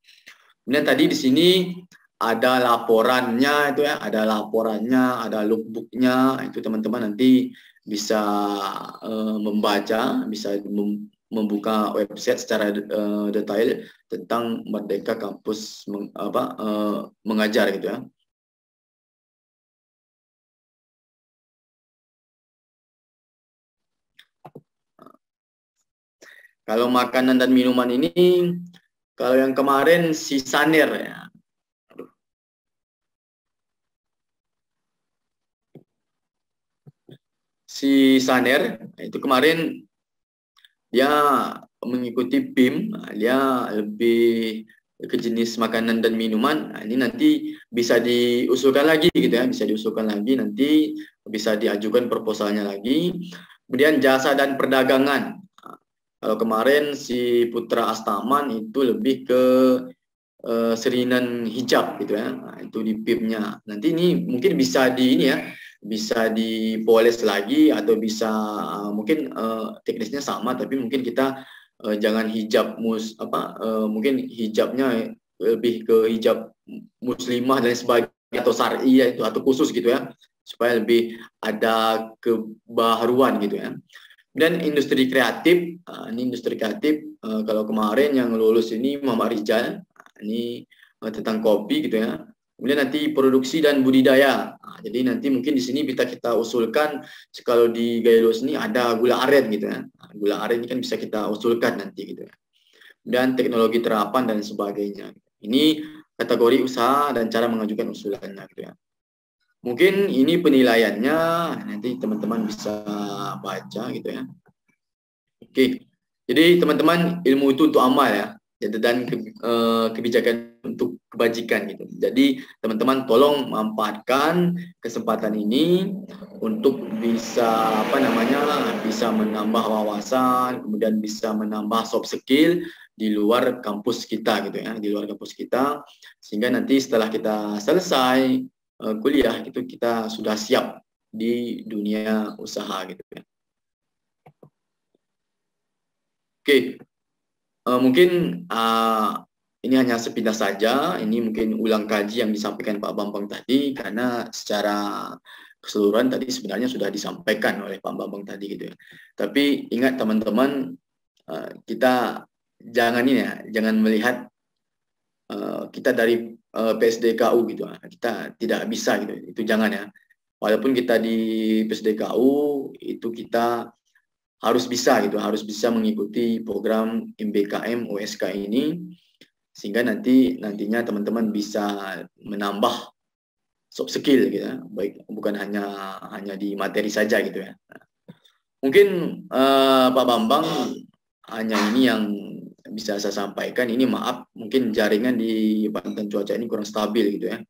Kemudian tadi di sini ada laporannya itu ya, ada laporannya, ada lookbooknya. Itu teman-teman nanti bisa membaca, bisa membuka website secara detail tentang Merdeka Kampus Mengajar gitu ya. Kalau makanan dan minuman ini, kalau yang kemarin si Saner ya. Si Saner itu kemarin dia mengikuti BIM, dia lebih ke jenis makanan dan minuman. Ini nanti bisa diusulkan lagi gitu ya, bisa diusulkan lagi, nanti bisa diajukan proposalnya lagi. Kemudian jasa dan perdagangan. Kalau kemarin si Putra Astaman itu lebih ke serinan hijab gitu ya. Itu di BIM-nya. Nanti ini mungkin bisa bisa dipoles lagi atau bisa mungkin teknisnya sama tapi mungkin kita jangan hijab mungkin hijabnya lebih ke hijab muslimah dan sebagainya atau syar'i ya, itu atau khusus gitu ya, supaya lebih ada kebaharuan gitu ya. Dan industri kreatif, ini industri kreatif kalau kemarin yang lulus ini Muhammad Rizal, ini tentang kopi gitu ya. Kemudian nanti produksi dan budidaya. Jadi nanti mungkin di sini bisa kita usulkan kalau di Gailos ini ada gula aren gitu ya. Gula aren ini kan bisa kita usulkan nanti gitu ya. Dan teknologi terapan dan sebagainya. Ini kategori usaha dan cara mengajukan usulannya gitu ya. Mungkin ini penilaiannya nanti teman-teman bisa baca gitu ya. Oke. Jadi teman-teman, ilmu itu untuk amal ya. Dan kebijakan untuk kebajikan gitu. Jadi teman-teman tolong manfaatkan kesempatan ini untuk bisa bisa menambah wawasan, kemudian bisa menambah soft skill di luar kampus kita gitu ya, di luar kampus kita, sehingga nanti setelah kita selesai kuliah itu kita sudah siap di dunia usaha gitu ya. Oke. Mungkin ini hanya sepintas saja, ini mungkin ulang kaji yang disampaikan Pak Bambang tadi, karena secara keseluruhan tadi sebenarnya sudah disampaikan oleh Pak Bambang tadi gitu ya. Tapi ingat teman-teman, kita jangan melihat kita dari PSDKU gitu, kita tidak bisa gitu, itu jangan ya. Walaupun kita di PSDKU itu kita harus bisa bisa mengikuti program MBKM USK ini, sehingga nantinya teman-teman bisa menambah soft skill gitu ya, baik bukan hanya di materi saja gitu ya. Mungkin Pak Bambang hanya ini yang bisa saya sampaikan. Ini maaf, mungkin jaringan di pantauan cuaca ini kurang stabil gitu ya.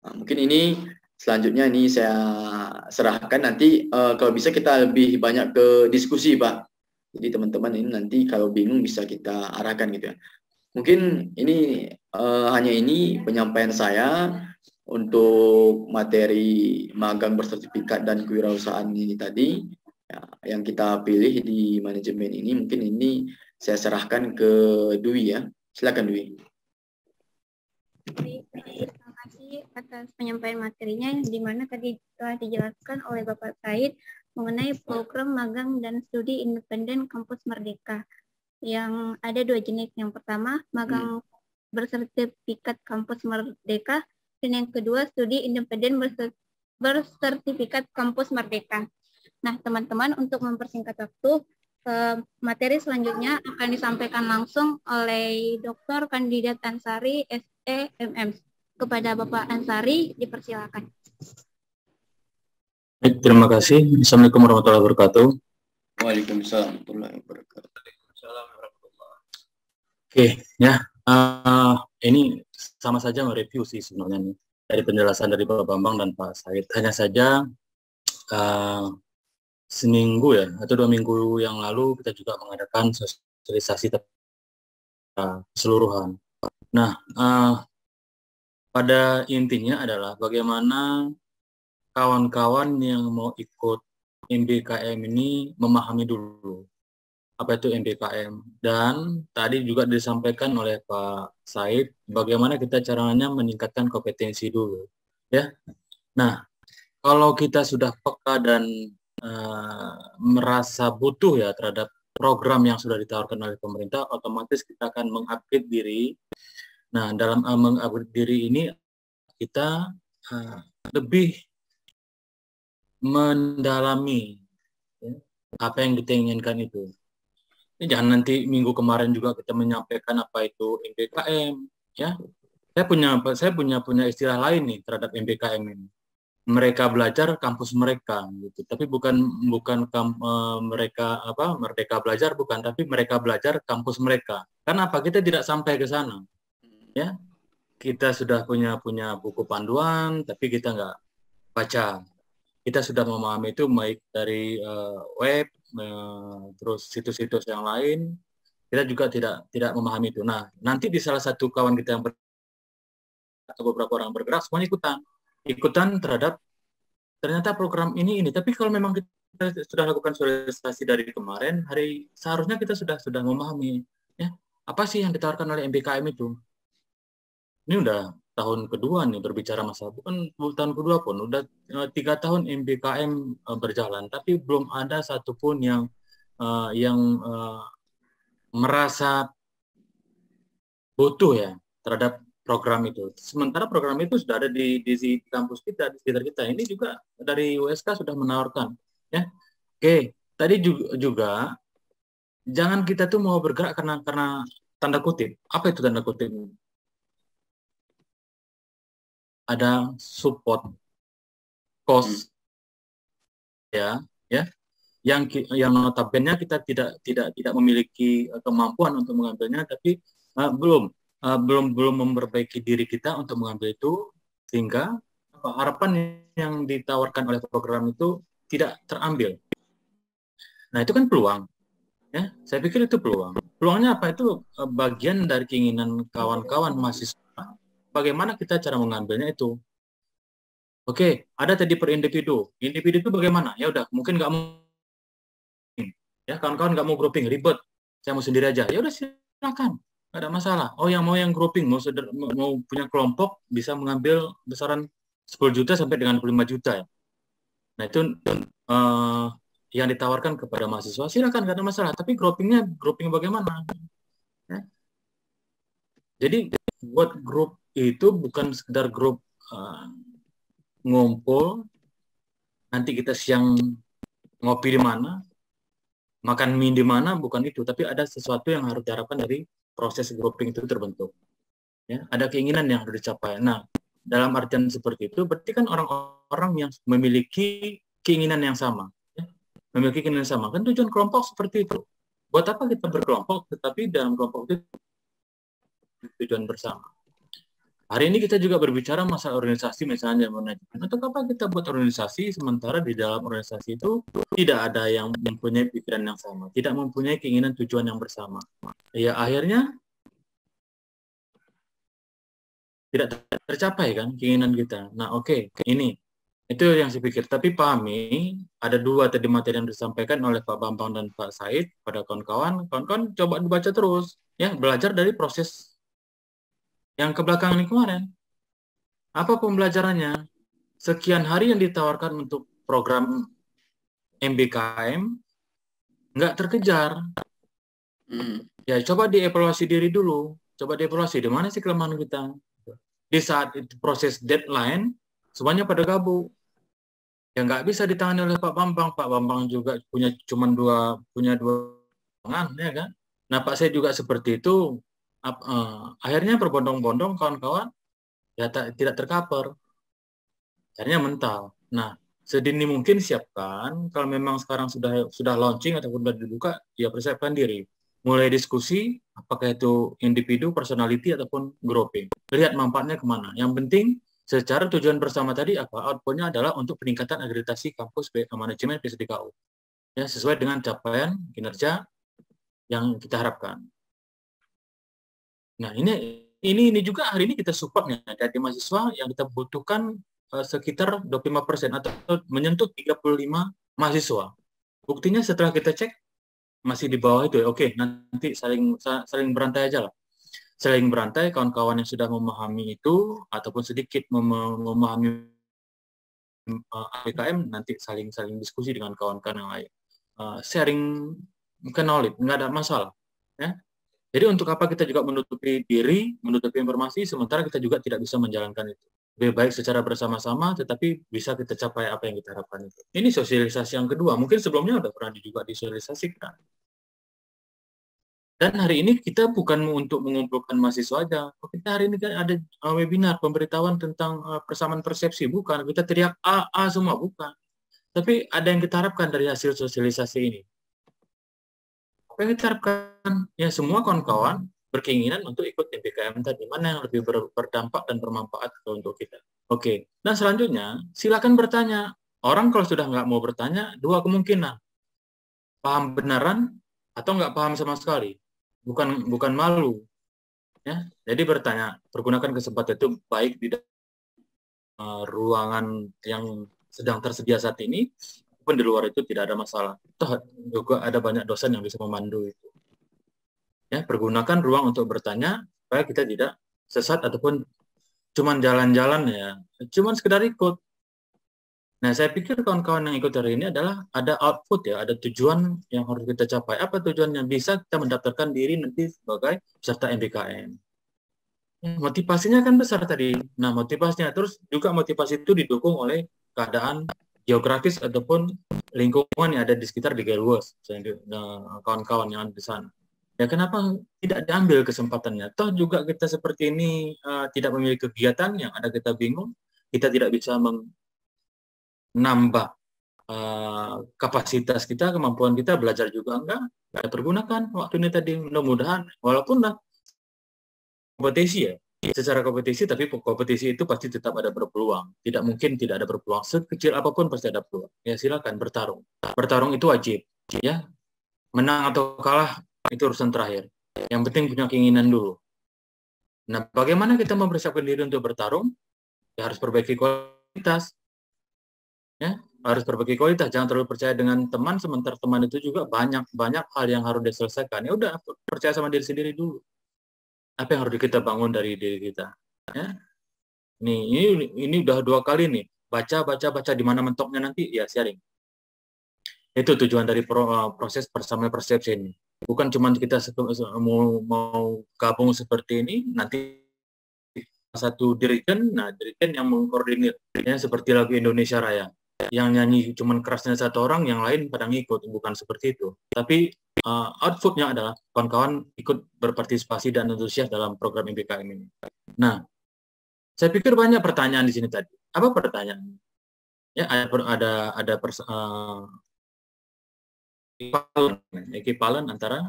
Mungkin ini selanjutnya ini saya serahkan nanti kalau bisa kita lebih banyak ke diskusi Pak, Jadi teman-teman ini nanti kalau bingung bisa kita arahkan gitu ya. Mungkin ini hanya ini penyampaian saya untuk materi magang bersertifikat dan kewirausahaan ini tadi ya, yang kita pilih di manajemen ini. Mungkin ini saya serahkan ke Dwi ya. Silakan Dwi. Terima kasih atas penyampaian materinya, di mana tadi telah dijelaskan oleh Bapak Said mengenai program magang dan studi independen Kampus Merdeka yang ada 2 jenis. Yang pertama, magang bersertifikat Kampus Merdeka, dan yang kedua, studi independen bersertifikat Kampus Merdeka. Nah, teman-teman, untuk mempersingkat waktu, materi selanjutnya akan disampaikan langsung oleh Dr. Kandidat Ansari, SEMM. Kepada Bapak Ansari, dipersilakan. Baik, terima kasih. Assalamualaikum warahmatullahi wabarakatuh. Waalaikumsalam warahmatullahi wabarakatuh. Oke, ya. Ini sama saja mereview sih sebenarnya nih, dari penjelasan dari Bapak Bambang dan Pak Said. Hanya saja seminggu ya atau 2 minggu yang lalu kita juga mengadakan sosialisasi keseluruhan. Nah, pada intinya adalah bagaimana kawan-kawan yang mau ikut MBKM ini memahami dulu apa itu MBKM, dan tadi juga disampaikan oleh Pak Said bagaimana kita caranya meningkatkan kompetensi dulu ya. Nah, kalau kita sudah peka dan merasa butuh ya terhadap program yang sudah ditawarkan oleh pemerintah, otomatis kita akan mengupgrade diri. Nah, dalam mengupgrade diri ini kita lebih mendalami ya, apa yang kita inginkan itu. Ini jangan nanti minggu kemarin juga kita menyampaikan apa itu MBKM ya. Saya punya istilah lain nih terhadap MBKM ini. Mereka belajar kampus mereka gitu. Tapi bukan mereka Merdeka Belajar bukan, tapi mereka belajar kampus mereka. Karena apa? Kita tidak sampai ke sana. Ya. Kita sudah punya buku panduan tapi kita nggak baca. Kita sudah memahami itu baik dari web, terus situs-situs yang lain, kita juga tidak memahami itu. Nah, nanti di salah satu kawan kita yang atau beberapa orang bergerak semuanya ikutan terhadap ternyata program ini. Tapi kalau memang kita sudah lakukan sosialisasi dari kemarin, seharusnya kita sudah memahami ya apa sih yang ditawarkan oleh MBKM itu. Ini udah tahun kedua nih berbicara masalah, bukan tahun kedua pun, udah 3 tahun MBKM berjalan, tapi belum ada satupun yang merasa butuh ya terhadap program itu. Sementara program itu sudah ada di kampus kita, di sekitar kita. Ini juga dari USK sudah menawarkan. Ya, oke. Tadi juga jangan kita tuh mau bergerak karena tanda kutip. Apa itu tanda kutip? Ada support cost ya yang notabene kita tidak memiliki kemampuan untuk mengambilnya, tapi belum memperbaiki diri kita untuk mengambil itu, sehingga harapan yang ditawarkan oleh program itu tidak terambil. Nah, itu kan peluang ya, saya pikir itu peluangnya apa, itu bagian dari keinginan kawan-kawan mahasiswa. Bagaimana kita cara mengambilnya itu? Oke, ada tadi per individu itu bagaimana? Ya udah, mungkin nggak mau ya, kawan-kawan nggak mau grouping, ribet, saya mau sendiri aja. Ya udah, silakan, nggak ada masalah. Oh, yang grouping, mau punya kelompok, bisa mengambil besaran 10 juta sampai dengan 5 juta ya. Nah, itu yang ditawarkan kepada mahasiswa, silakan, nggak ada masalah. Tapi grouping bagaimana? Ya. Jadi buat grup itu bukan sekedar grup ngumpul, nanti kita siang ngopi di mana, makan mie di mana, bukan itu. Tapi ada sesuatu yang harus diharapkan dari proses grouping itu terbentuk. Ya, ada keinginan yang harus dicapai. Nah, dalam artian seperti itu, berarti kan orang-orang yang memiliki keinginan yang sama. Ya? Memiliki keinginan yang sama. Kan tujuan kelompok seperti itu. Buat apa kita berkelompok, tetapi dalam kelompok itu tujuan bersama. Hari ini kita juga berbicara masalah organisasi misalnya manajemen. Untuk apa kita buat organisasi sementara di dalam organisasi itu tidak ada yang mempunyai pikiran yang sama, tidak mempunyai keinginan tujuan yang bersama. Ya akhirnya tidak tercapai kan keinginan kita. Nah oke, ini itu yang saya pikir. Tapi pahami ada dua tadi materi yang disampaikan oleh Pak Bambang dan Pak Said pada kawan-kawan. Kawan-kawan coba dibaca terus, ya belajar dari proses yang kebelakangan ini kemarin. Apa pembelajarannya? Sekian hari yang ditawarkan untuk program MBKM nggak terkejar. Ya coba dievaluasi diri dulu. Coba dievaluasi di mana sih kelemahan kita. Di saat itu proses deadline, semuanya pada gabung. Ya nggak bisa ditangani oleh Pak Bambang. Pak Bambang juga punya dua tangan, ya kan? Nah Pak saya juga seperti itu. Akhirnya berbondong-bondong kawan-kawan ya tidak tercover. Akhirnya mental. Nah, sedini mungkin siapkan kalau memang sekarang sudah launching ataupun sudah dibuka, ya persiapkan diri. Mulai diskusi, apakah itu individu, personality, ataupun grouping. Lihat manfaatnya kemana. Yang penting, secara tujuan bersama tadi, outputnya adalah untuk peningkatan akreditasi kampus manajemen PSDKU. Ya, sesuai dengan capaian kinerja yang kita harapkan. Nah, ini juga hari ini kita support nih, dari mahasiswa yang kita butuhkan sekitar 25% atau menyentuh 35 mahasiswa. Buktinya setelah kita cek masih di bawah itu. Oke, nanti saling berantai aja lah. Saling berantai, kawan-kawan yang sudah memahami itu ataupun sedikit memahami APKM nanti saling diskusi dengan kawan-kawan yang lain. Sharing knowledge, nggak ada masalah. Ya. Jadi untuk apa kita juga menutupi diri, menutupi informasi, sementara kita juga tidak bisa menjalankan itu. Lebih baik secara bersama-sama, tetapi bisa kita capai apa yang kita harapkan itu. Ini sosialisasi yang kedua. Mungkin sebelumnya sudah pernah juga disosialisasikan. Dan hari ini kita bukan untuk mengumpulkan mahasiswa aja. Kita hari ini kan ada webinar pemberitahuan tentang persamaan persepsi. Bukan, kita teriak A semua, bukan. Tapi ada yang kita harapkan dari hasil sosialisasi ini. Apa yang kita harapkan? Ya semua kawan-kawan berkeinginan untuk ikut MBKM tadi. Mana yang lebih berdampak dan bermanfaat untuk kita. Oke. Nah selanjutnya, silakan bertanya. Orang kalau sudah nggak mau bertanya, dua kemungkinan. Paham benaran atau nggak paham sama sekali. Bukan malu. Ya. Jadi bertanya, pergunakan kesempatan itu baik di ruangan yang sedang tersedia saat ini, pun di luar itu tidak ada masalah. Toh juga ada banyak dosen yang bisa memandu itu. Ya, pergunakan ruang untuk bertanya supaya kita tidak sesat ataupun cuman jalan-jalan ya, cuman sekedar ikut. Nah, saya pikir kawan-kawan yang ikut hari ini adalah ada output ya, ada tujuan yang harus kita capai. Apa tujuannya? Bisa kita mendaftarkan diri nanti sebagai peserta MBKM. Motivasinya kan besar tadi. Nah, motivasinya terus juga motivasi itu didukung oleh keadaan geografis ataupun lingkungan yang ada di sekitar di Gerwos, kawan-kawan yang ada di sana. Ya kenapa tidak diambil kesempatannya? Toh juga kita seperti ini tidak memiliki kegiatan yang ada kita bingung, kita tidak bisa menambah kapasitas kita, kemampuan kita belajar juga enggak tergunakan waktu ini tadi. Mudah-mudahan walaupun kompetisi ya, secara kompetisi, tapi kompetisi itu pasti tetap ada berpeluang. Tidak mungkin tidak ada berpeluang. Sekecil apapun pasti ada peluang. Ya silakan bertarung. Bertarung itu wajib. Ya, menang atau kalah itu urusan terakhir. Yang penting punya keinginan dulu. Nah, bagaimana kita mempersiapkan diri untuk bertarung? Ya harus perbaiki kualitas. Ya, harus perbaiki kualitas. Jangan terlalu percaya dengan teman, sementara teman itu juga banyak hal yang harus diselesaikan. Ya udah, percaya sama diri sendiri dulu. Apa yang harus kita bangun dari diri kita? Ya. Ini udah 2 kali nih. Baca di mana mentoknya nanti ya sharing. Itu tujuan dari proses persamaan persepsi ini. Bukan cuma kita mau gabung seperti ini, nanti satu dirigen, dirigen yang mengkoordinir, ya, seperti lagu Indonesia Raya. Yang nyanyi cuma kerasnya satu orang, yang lain pada ngikut, bukan seperti itu. Tapi outputnya adalah kawan-kawan ikut berpartisipasi dan antusias dalam program MBKM ini. Nah, saya pikir banyak pertanyaan di sini tadi. Apa pertanyaan? Ya, ada ekivalen antara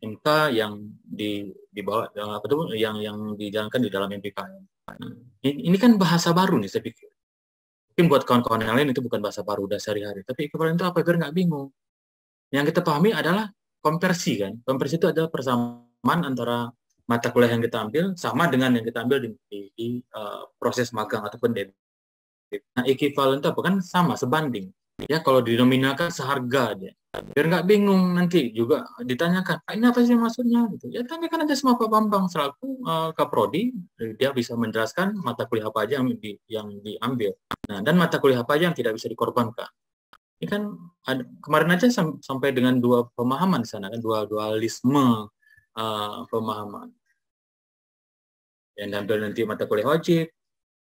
MK yang dibawa yang dijalankan di dalam MBKM. Ini kan bahasa baru nih saya pikir. Mungkin buat kawan-kawan yang lain itu bukan bahasa baru udah sehari-hari, tapi equivalent itu apa biar nggak bingung. Yang kita pahami adalah konversi kan. Konversi itu adalah persamaan antara mata kuliah yang kita ambil sama dengan yang kita ambil di proses magang ataupun DB. Nah, equivalent itu apa kan sama sebanding. Ya kalau dinominalkan seharga aja. Biar nggak bingung nanti juga ditanyakan, ini apa sih maksudnya? Gitu. Ya tanyakan aja sama Pak Bambang selaku Kaprodi, dia bisa menjelaskan mata kuliah apa aja yang diambil. Nah, dan mata kuliah apa aja yang tidak bisa dikorbankan. Ini kan kemarin aja sampai dengan dua pemahaman di sana kan, dua dualisme pemahaman. Yang diambil nanti mata kuliah wajib,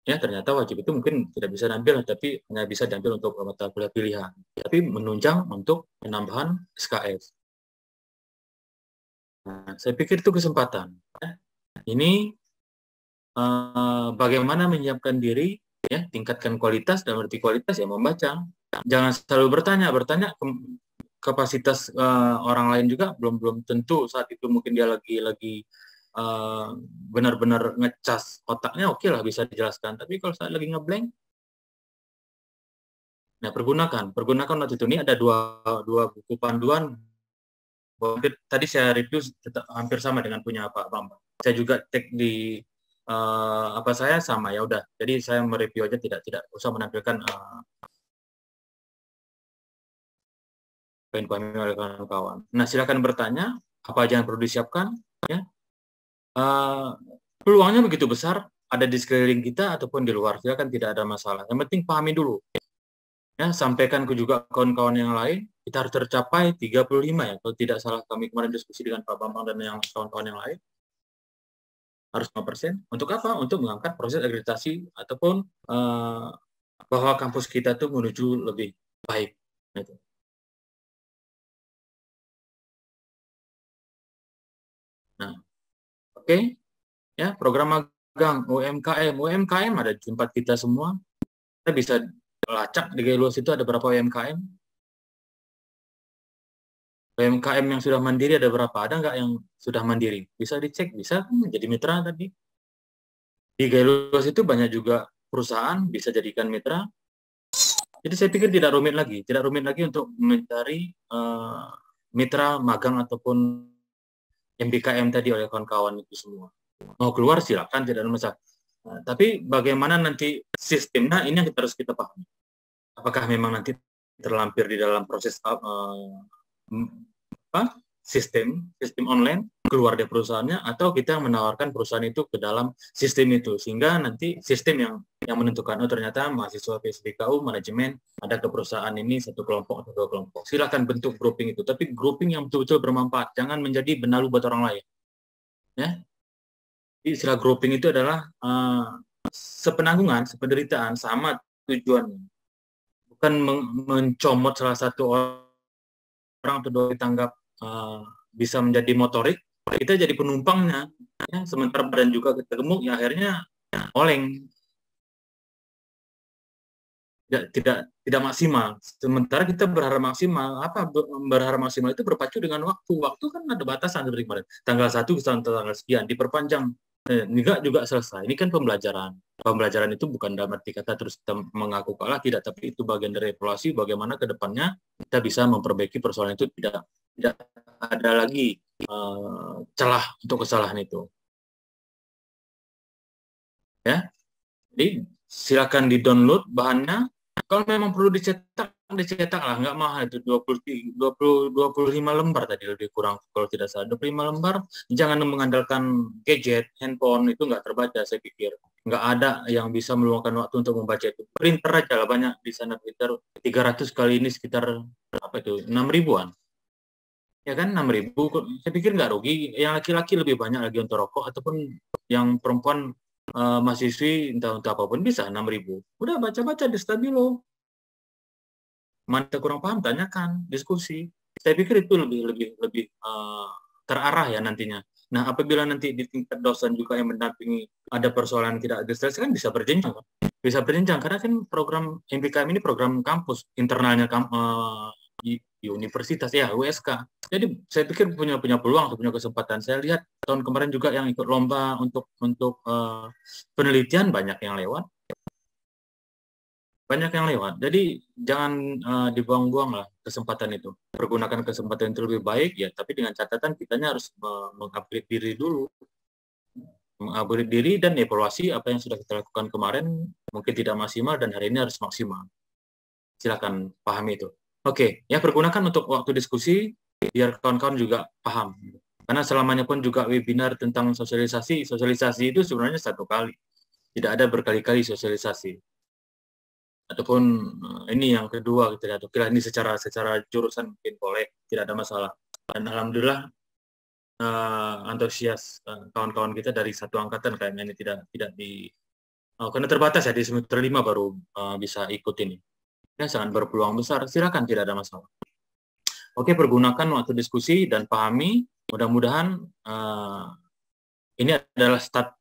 ya ternyata wajib itu mungkin tidak bisa diambil, tapi hanya bisa diambil untuk mata kuliah pilihan, tapi menunjang untuk penambahan SKS. Nah, saya pikir itu kesempatan. Ini bagaimana menyiapkan diri, ya tingkatkan kualitas, dan arti kualitas ya membaca. Jangan selalu bertanya kapasitas orang lain juga belum tentu saat itu mungkin dia lagi benar-benar ngecas otaknya, oke lah bisa dijelaskan. Tapi kalau saat lagi ngeblank, nah pergunakan waktu itu. Ini ada dua buku panduan. Tadi saya review hampir sama dengan punya Pak Bambang. Saya juga cek di saya sama ya udah. Jadi saya mereview aja, tidak usah menampilkan poin-poin oleh kawan-kawan. Nah, silakan bertanya apa aja yang perlu disiapkan, ya. Peluangnya begitu besar, ada di sekeliling kita ataupun di luar, silakan, tidak ada masalah. Yang penting pahami dulu. Ya, sampaikan ke juga kawan-kawan yang lain, kita harus tercapai 35 ya. Kalau tidak salah kami kemarin diskusi dengan Pak Bambang dan yang kawan-kawan yang lain. Harus 5%. Untuk apa? Untuk mengangkat proses akreditasi ataupun bahwa kampus kita tuh menuju lebih baik. Gitu. Nah, oke. Ya, program magang UMKM ada di tempat kita semua. Kita bisa lacak di Gailuas itu ada berapa UMKM. UMKM yang sudah mandiri ada berapa? Ada nggak yang sudah mandiri? Bisa dicek, bisa menjadi mitra tadi. Di Gailuas itu banyak juga perusahaan bisa jadikan mitra. Jadi saya pikir tidak rumit lagi untuk mencari mitra magang ataupun MBKM tadi oleh kawan-kawan itu semua. Mau keluar silakan, tidak ada masalah. Nah, tapi bagaimana nanti sistemnya, ini yang harus kita pahami. Apakah memang nanti terlampir di dalam proses sistem online keluar dari perusahaannya, atau kita menawarkan perusahaan itu ke dalam sistem itu, sehingga nanti sistem yang menentukan, oh ternyata mahasiswa PSBKU manajemen ada ke perusahaan ini satu kelompok atau dua kelompok. Silakan bentuk grouping itu, tapi grouping yang betul-betul bermanfaat, jangan menjadi benalu buat orang lain. Ya. Istilah grouping itu adalah sepenanggungan, sependeritaan, sama tujuannya. Bukan mencomot salah satu orang atau dua ditanggap bisa menjadi motorik, kita jadi penumpangnya, ya, sementara badan juga kita gemuk, ya akhirnya oleng. Tidak maksimal. Sementara kita berharap maksimal. Berharap maksimal itu berpacu dengan waktu. Waktu kan ada batasan seperti kemarin. Tanggal 1 sampai tanggal sekian diperpanjang. Enggak juga selesai. Ini kan pembelajaran. Pembelajaran itu bukan dalam arti kata terus kita mengaku kalah, tidak, tapi itu bagian dari evaluasi bagaimana ke depannya kita bisa memperbaiki persoalan itu, tidak ada lagi celah untuk kesalahan itu. Ya. Jadi silakan di-download bahannya. Kalau memang perlu dicetak lah, nggak mahal itu 25 lembar tadi lebih kurang kalau tidak salah 25 lembar. Jangan mengandalkan gadget, handphone itu nggak terbaca, saya pikir. Nggak ada yang bisa meluangkan waktu untuk membaca itu. Printer aja lah, banyak di sana printer 300 kali ini sekitar 6 ribuan. Ya kan 6 ribu, saya pikir nggak rugi. Yang laki-laki lebih banyak lagi untuk rokok, ataupun yang perempuan mahasiswi entah apapun bisa 6 ribu. Udah baca-baca di Stabilo. Mana kurang paham, tanyakan, diskusi. Saya pikir itu lebih terarah ya nantinya. Nah, apabila nanti di tingkat dosen juga yang mendampingi ada persoalan tidak diselesaikan, bisa berjenjang. Bisa berjenjang karena kan program MBKM ini program kampus internalnya di universitas ya, USK. Jadi saya pikir punya peluang atau punya kesempatan. Saya lihat tahun kemarin juga yang ikut lomba untuk penelitian banyak yang lewat. Jadi jangan dibuang-buang lah kesempatan itu. Pergunakan kesempatan itu lebih baik ya, tapi dengan catatan kitanya harus mengupgrade diri dulu. Mengupgrade diri dan evaluasi apa yang sudah kita lakukan kemarin mungkin tidak maksimal dan hari ini harus maksimal. Silakan pahami itu. Oke, ya pergunakan untuk waktu diskusi biar kawan-kawan juga paham. Karena selamanya pun juga webinar tentang sosialisasi itu sebenarnya satu kali. Tidak ada berkali-kali sosialisasi. Ataupun ini yang kedua, kita kira ini secara jurusan mungkin boleh, tidak ada masalah. Dan alhamdulillah antusias kawan-kawan kita dari satu angkatan kayaknya ini tidak di karena terbatas ya, di semester 5 baru bisa ikut ini. Ya, sangat berpeluang besar, silakan, tidak ada masalah. Oke, pergunakan waktu diskusi dan pahami. Mudah-mudahan ini adalah start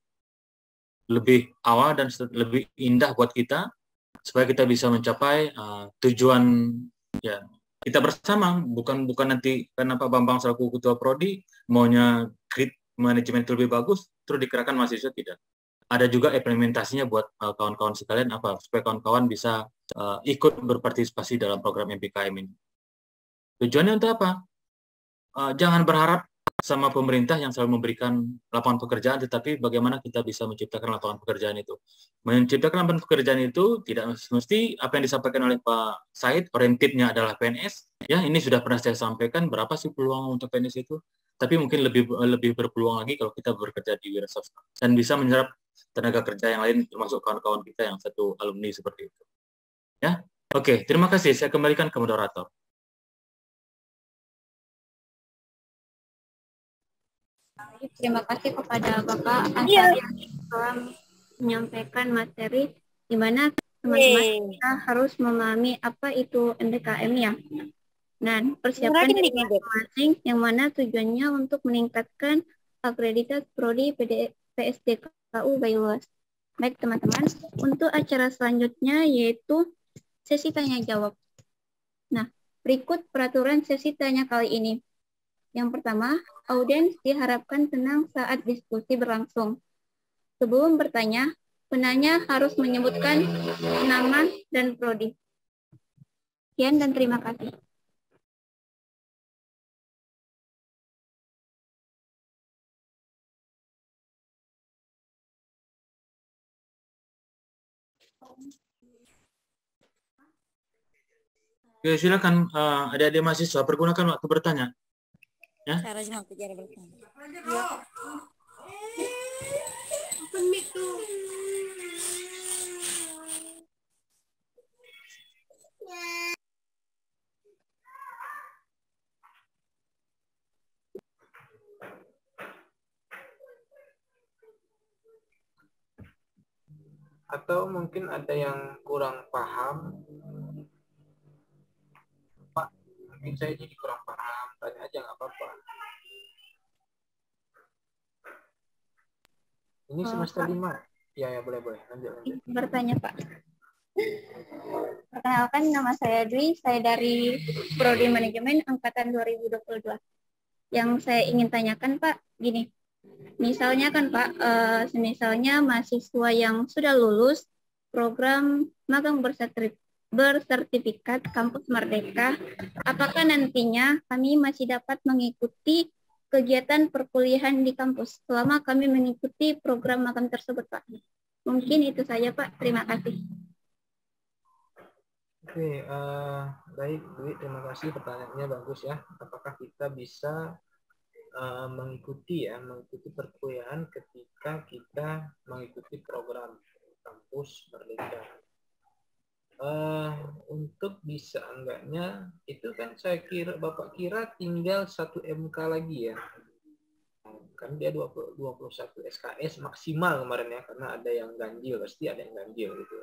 lebih awal dan lebih indah buat kita, supaya kita bisa mencapai tujuan ya kita bersama. Bukan nanti karena Pak Bambang selaku Ketua Prodi maunya grid manajemen itu lebih bagus, terus dikerahkan mahasiswa, tidak. Ada juga implementasinya buat kawan-kawan sekalian, supaya kawan-kawan bisa ikut berpartisipasi dalam program MPKM ini. Tujuannya untuk apa? Jangan berharap sama pemerintah yang selalu memberikan lapangan pekerjaan, tetapi bagaimana kita bisa menciptakan lapangan pekerjaan itu. Menciptakan lapangan pekerjaan itu tidak mesti apa yang disampaikan oleh Pak Said, orientednya adalah PNS. Ya, ini sudah pernah saya sampaikan, berapa sih peluang untuk PNS itu. Tapi mungkin lebih berpeluang lagi kalau kita bekerja di wira swasta dan bisa menyerap tenaga kerja yang lain, termasuk kawan-kawan kita yang satu alumni seperti itu. Ya, oke, terima kasih. Saya kembalikan ke moderator. Terima kasih kepada Bapak Ansari yang telah menyampaikan materi di mana teman-teman kita harus memahami apa itu MPKM ya. Dan persiapkan diri masing-masing yang mana tujuannya untuk meningkatkan akreditas Prodi PSDKU Banyumas. Baik teman-teman, untuk acara selanjutnya yaitu sesi tanya jawab. Nah, berikut peraturan sesi tanya kali ini. Yang pertama, audiens diharapkan tenang saat diskusi berlangsung. Sebelum bertanya, penanya harus menyebutkan nama dan prodi. Sekian dan terima kasih. Oke, silakan adik-adik mahasiswa pergunakan waktu bertanya. Ya. Atau mungkin ada yang kurang paham, Pak, mungkin saya jadi kurang paham, tanya aja nggak apa-apa. Ini semester 5. Ya, boleh. Lanjut. Bertanya, Pak. Perkenalkan, nama saya Dwi, saya dari Prodi Manajemen Angkatan 2022. Yang saya ingin tanyakan, Pak, gini. Misalnya kan Pak, misalnya mahasiswa yang sudah lulus program magang bersertifikat Kampus Merdeka, apakah nantinya kami masih dapat mengikuti kegiatan perkuliahan di kampus selama kami mengikuti program magang tersebut, Pak? Mungkin itu saja, Pak. Terima kasih. Oke, baik, Dwi, terima kasih, pertanyaannya bagus ya. Apakah kita bisa mengikuti perkuliahan ketika kita mengikuti program Kampus Merdeka? Untuk bisa enggaknya itu kan Bapak kira tinggal 1 MK lagi ya. Kan dia 21 SKS maksimal kemarin ya, karena ada yang ganjil, pasti ada yang ganjil gitu.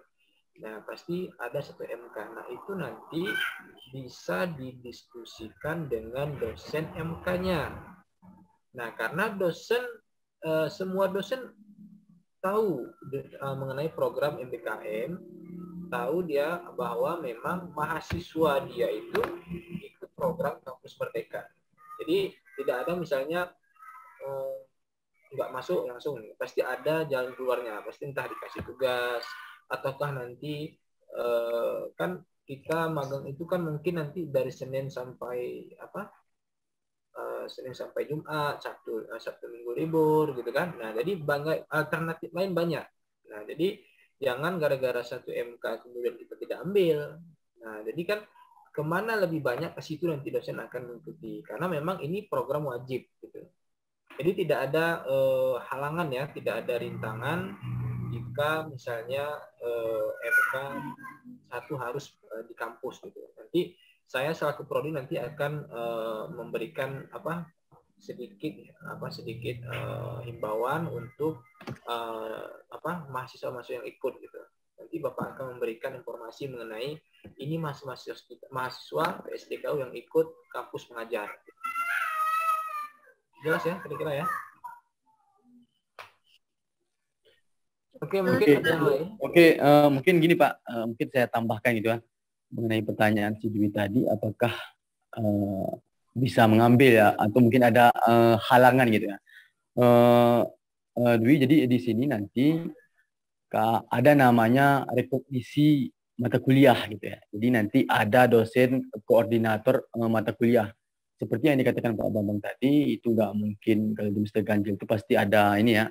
Nah, pasti ada 1 MK. Nah, itu nanti bisa didiskusikan dengan dosen MK-nya. Nah, karena semua dosen tahu mengenai program MPKM, tahu dia bahwa memang mahasiswa dia itu ikut program Kampus Merdeka. Jadi tidak ada misalnya nggak masuk langsung, pasti ada jalan keluarnya, pasti entah dikasih tugas ataukah nanti kan kita magang itu kan mungkin nanti dari Senin sampai Senin sampai Jumat, Sabtu Minggu libur gitu kan. Nah, jadi banyak alternatif lain banyak. Nah, jadi jangan gara-gara satu MK kemudian kita tidak ambil. Nah, jadi kan kemana lebih banyak ke situ nanti dosen akan mengikuti, karena memang ini program wajib gitu. Jadi tidak ada halangan ya, tidak ada rintangan jika misalnya MK satu harus di kampus gitu. Nanti saya selaku prodi nanti akan memberikan sedikit himbauan untuk mahasiswa-mahasiswa yang ikut gitu. Nanti Bapak akan memberikan informasi mengenai ini mahasiswa PSDKU yang ikut kampus mengajar. Jelas ya kira-kira ya? Oke, mungkin ada yang lain. Oke, mungkin gini Pak, mungkin saya tambahkan gitu ya mengenai pertanyaan si Dwi tadi, apakah bisa mengambil ya atau mungkin ada halangan gitu ya. Dwi, jadi di sini nanti ada namanya rekognisi mata kuliah gitu ya. Jadi nanti ada dosen koordinator mata kuliah. Seperti yang dikatakan Pak Bambang tadi, itu nggak mungkin kalau di Mr. Ganjil itu pasti ada ini ya,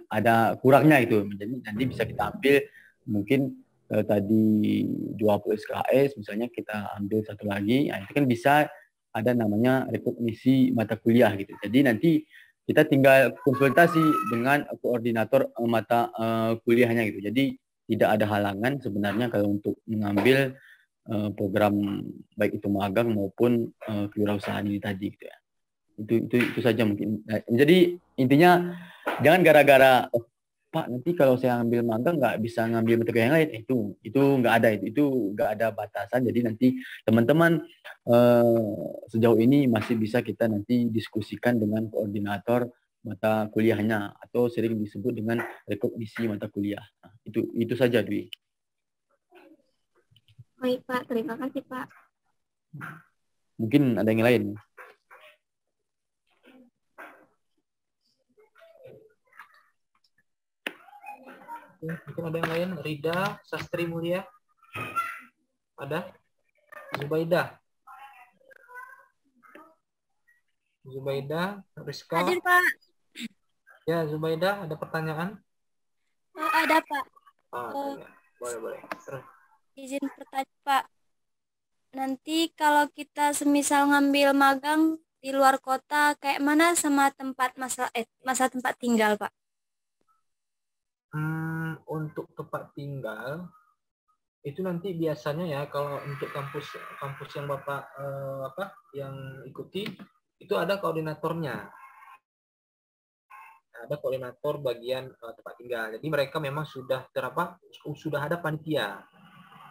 ada kurangnya gitu. Jadi nanti bisa kita ambil mungkin tadi 20 SKS misalnya kita ambil satu lagi, nah, itu kan bisa ada namanya rekognisi mata kuliah gitu. Jadi nanti kita tinggal konsultasi dengan koordinator mata kuliahnya gitu. Jadi tidak ada halangan sebenarnya kalau untuk mengambil program baik itu magang maupun kewirausahaan ini tadi gitu ya. Itu saja mungkin. Nah, jadi intinya jangan gara-gara Pak nanti kalau saya ambil magang nggak bisa ngambil mata kuliah yang lain, itu nggak ada, itu nggak ada batasan. Jadi nanti teman-teman sejauh ini masih bisa kita nanti diskusikan dengan koordinator mata kuliahnya atau sering disebut dengan rekognisi mata kuliah. Nah, itu saja Dwi. Baik Pak, terima kasih Pak. Mungkin ada yang lain. Mungkin ada yang lain. Rida, Sastri Mulia. Ada? Zubaidah, Rizka. Hadir Pak. Ya, Zubaidah, ada pertanyaan? Ada Pak. Boleh. Terus. Izin bertanya Pak. Nanti kalau kita semisal ngambil magang di luar kota, kayak mana sama masa tempat tinggal Pak? Untuk tempat tinggal itu nanti biasanya ya kalau untuk kampus yang Bapak yang ikuti itu ada koordinatornya. Ada koordinator bagian tempat tinggal. Jadi mereka memang sudah ada panitia.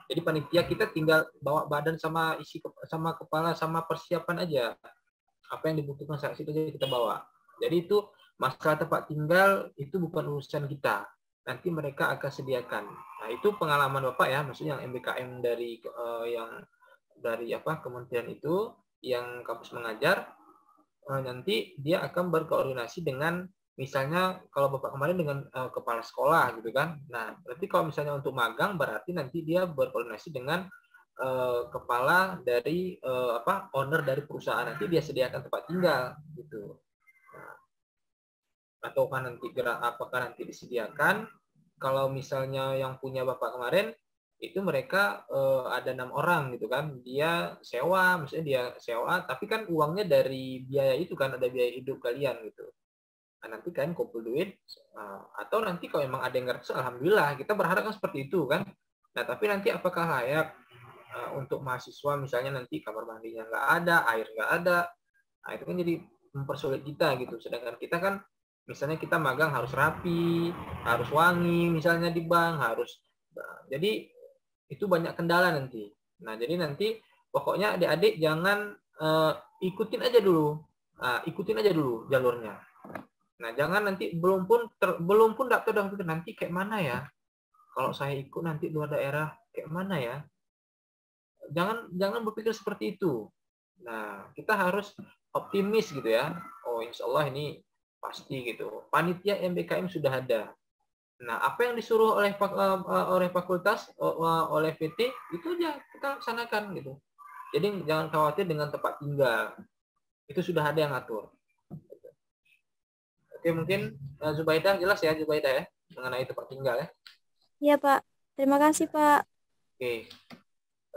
Jadi panitia kita tinggal bawa badan sama kepala sama persiapan aja. Apa yang dibutuhkan saat itu aja kita bawa. Jadi itu masalah tempat tinggal itu bukan urusan kita. Nanti mereka akan sediakan. Nah, itu pengalaman Bapak ya, maksudnya yang MBKM dari kementerian itu yang kampus mengajar, nanti dia akan berkoordinasi dengan misalnya kalau Bapak kemarin dengan kepala sekolah gitu kan. Nah, berarti kalau misalnya untuk magang berarti nanti dia berkoordinasi dengan kepala dari owner dari perusahaan, nanti dia sediakan tempat tinggal gitu. Nah, ataukah apakah nanti disediakan kalau misalnya yang punya Bapak kemarin itu mereka ada 6 orang gitu kan, dia sewa, misalnya dia sewa, tapi kan uangnya dari biaya itu kan, ada biaya hidup kalian gitu. Nah, nanti kan kumpul duit, atau nanti kalau memang ada yang ngerasa, alhamdulillah, kita berharap kan seperti itu kan. Nah, tapi nanti apakah layak untuk mahasiswa misalnya nanti kamar mandinya nggak ada, air nggak ada, nah itu kan jadi mempersulit kita gitu. Sedangkan kita kan misalnya kita magang harus rapi, harus wangi, misalnya di bank harus, jadi itu banyak kendala nanti. Nah, jadi nanti pokoknya adik-adik jangan ikutin aja dulu jalurnya. Nah, jangan nanti belum pun daftar nanti kayak mana ya? Kalau saya ikut nanti luar daerah kayak mana ya? Jangan berpikir seperti itu. Nah, kita harus optimis gitu ya. Oh, insya Allah ini pasti gitu. Panitia MBKM sudah ada. Nah, apa yang disuruh oleh fakultas, oleh VT, itu aja kita laksanakan gitu. Jadi jangan khawatir dengan tempat tinggal. Itu sudah ada yang ngatur. Oke, mungkin Zubaidah jelas ya, Zubaidah ya, mengenai tempat tinggal ya. Iya, Pak. Terima kasih, Pak. Oke.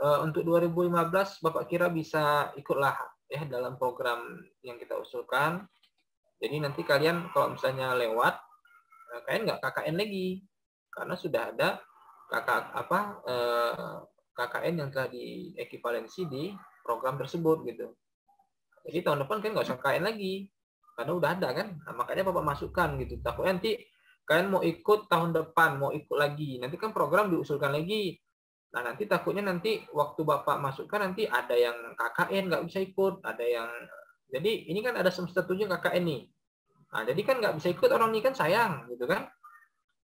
Untuk 2015 Bapak kira bisa ikutlah ya dalam program yang kita usulkan. Jadi nanti kalian kalau misalnya lewat, kalian nggak KKN lagi karena sudah ada KKN yang telah diekivalensi di program tersebut gitu. Jadi tahun depan kalian nggak usah KKN lagi karena udah ada kan. Nah, makanya Bapak masukkan gitu. Takutnya nanti kalian mau ikut tahun depan, mau ikut lagi. Nanti kan program diusulkan lagi. Nah, nanti takutnya nanti waktu Bapak masukkan nanti ada yang KKN nggak bisa ikut, ada yang jadi ini kan ada semester 7 KKN nih. Nah, jadi kan nggak bisa ikut orang ini kan sayang gitu kan.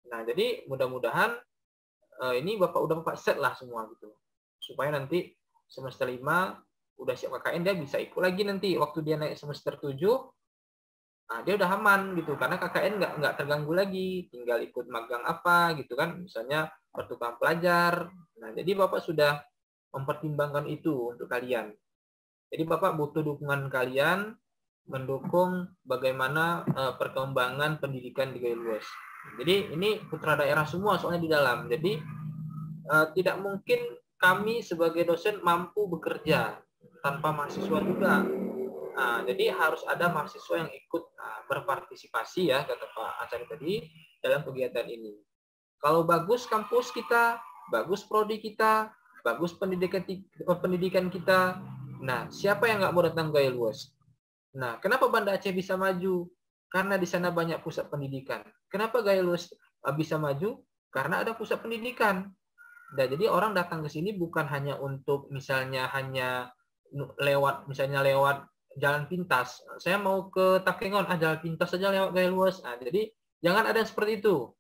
Nah, jadi mudah-mudahan ini Bapak set lah semua gitu. Supaya nanti semester 5 udah siap KKN dia bisa ikut lagi nanti waktu dia naik semester 7. Nah, dia udah aman gitu karena KKN nggak terganggu lagi, tinggal ikut magang apa gitu kan, misalnya pertukaran pelajar. Nah, jadi Bapak sudah mempertimbangkan itu untuk kalian. Jadi Bapak butuh dukungan kalian mendukung bagaimana perkembangan pendidikan di Gayo Luwes. Jadi ini putra daerah semua soalnya di dalam. Jadi tidak mungkin kami sebagai dosen mampu bekerja tanpa mahasiswa juga. Nah, jadi harus ada mahasiswa yang ikut berpartisipasi ya, kata Pak Acari tadi, dalam kegiatan ini. Kalau bagus kampus kita, bagus prodi kita, bagus pendidikan kita, nah siapa yang nggak mau datang ke Gayo Luwes? Nah, kenapa Banda Aceh bisa maju? Karena di sana banyak pusat pendidikan. Kenapa Gayo Luwes bisa maju? Karena ada pusat pendidikan. Nah, jadi orang datang ke sini bukan hanya untuk misalnya hanya lewat jalan pintas. Saya mau ke Takengon, jalan pintas saja lewat Gayo Luwes. Nah, jadi jangan ada yang seperti itu.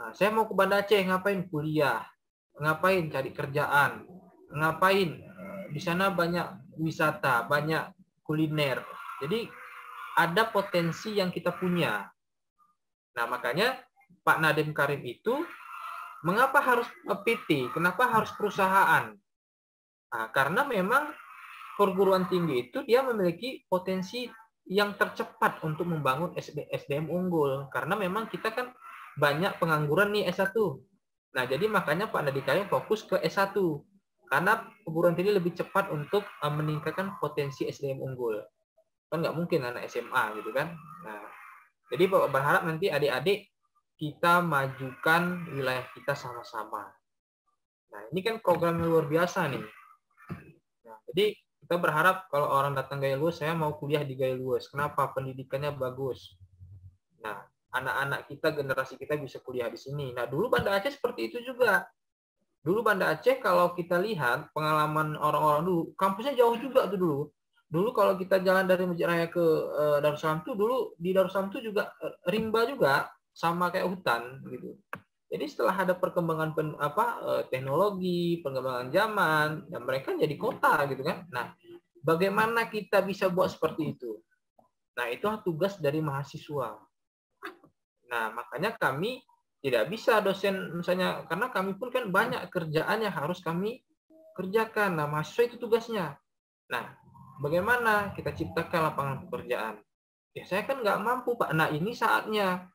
Nah, saya mau ke Banda Aceh, ngapain? Kuliah. Ngapain? Cari kerjaan. Ngapain? Di sana banyak wisata, banyak kuliner. Jadi ada potensi yang kita punya. Nah, makanya Pak Nadiem Karim itu mengapa harus PT? Kenapa harus perusahaan? Nah, karena memang perguruan tinggi itu dia memiliki potensi yang tercepat untuk membangun SDM unggul. Karena memang kita kan banyak pengangguran nih S1. Nah, jadi makanya Pak Nadiem Karim fokus ke S1. Karena perguruan tinggi lebih cepat untuk meningkatkan potensi SDM unggul. Kan nggak mungkin anak SMA gitu kan. Nah, jadi Bapak berharap nanti adik-adik kita majukan wilayah kita sama-sama. Nah, ini kan program yang luar biasa nih. Nah, jadi kita berharap kalau orang datang Gayo Luwes, saya mau kuliah di Gayo Luwes. Kenapa? Pendidikannya bagus. Nah, anak-anak kita, generasi kita bisa kuliah di sini. Nah, dulu Banda Aceh seperti itu juga. Dulu Banda Aceh kalau kita lihat pengalaman orang-orang dulu, kampusnya jauh juga tuh dulu. Dulu kalau kita jalan dari Masjid Raya ke Darussalam tuh dulu di Darussalam tuh juga rimba juga sama kayak hutan gitu. Jadi setelah ada perkembangan teknologi, perkembangan zaman, ya mereka jadi kota gitu kan. Nah, bagaimana kita bisa buat seperti itu? Nah, itu tugas dari mahasiswa. Nah, makanya kami tidak bisa dosen misalnya karena kami pun kan banyak kerjaan yang harus kami kerjakan. Nah, mahasiswa itu tugasnya. Nah, bagaimana kita ciptakan lapangan pekerjaan? Ya saya kan nggak mampu Pak. Nah ini saatnya.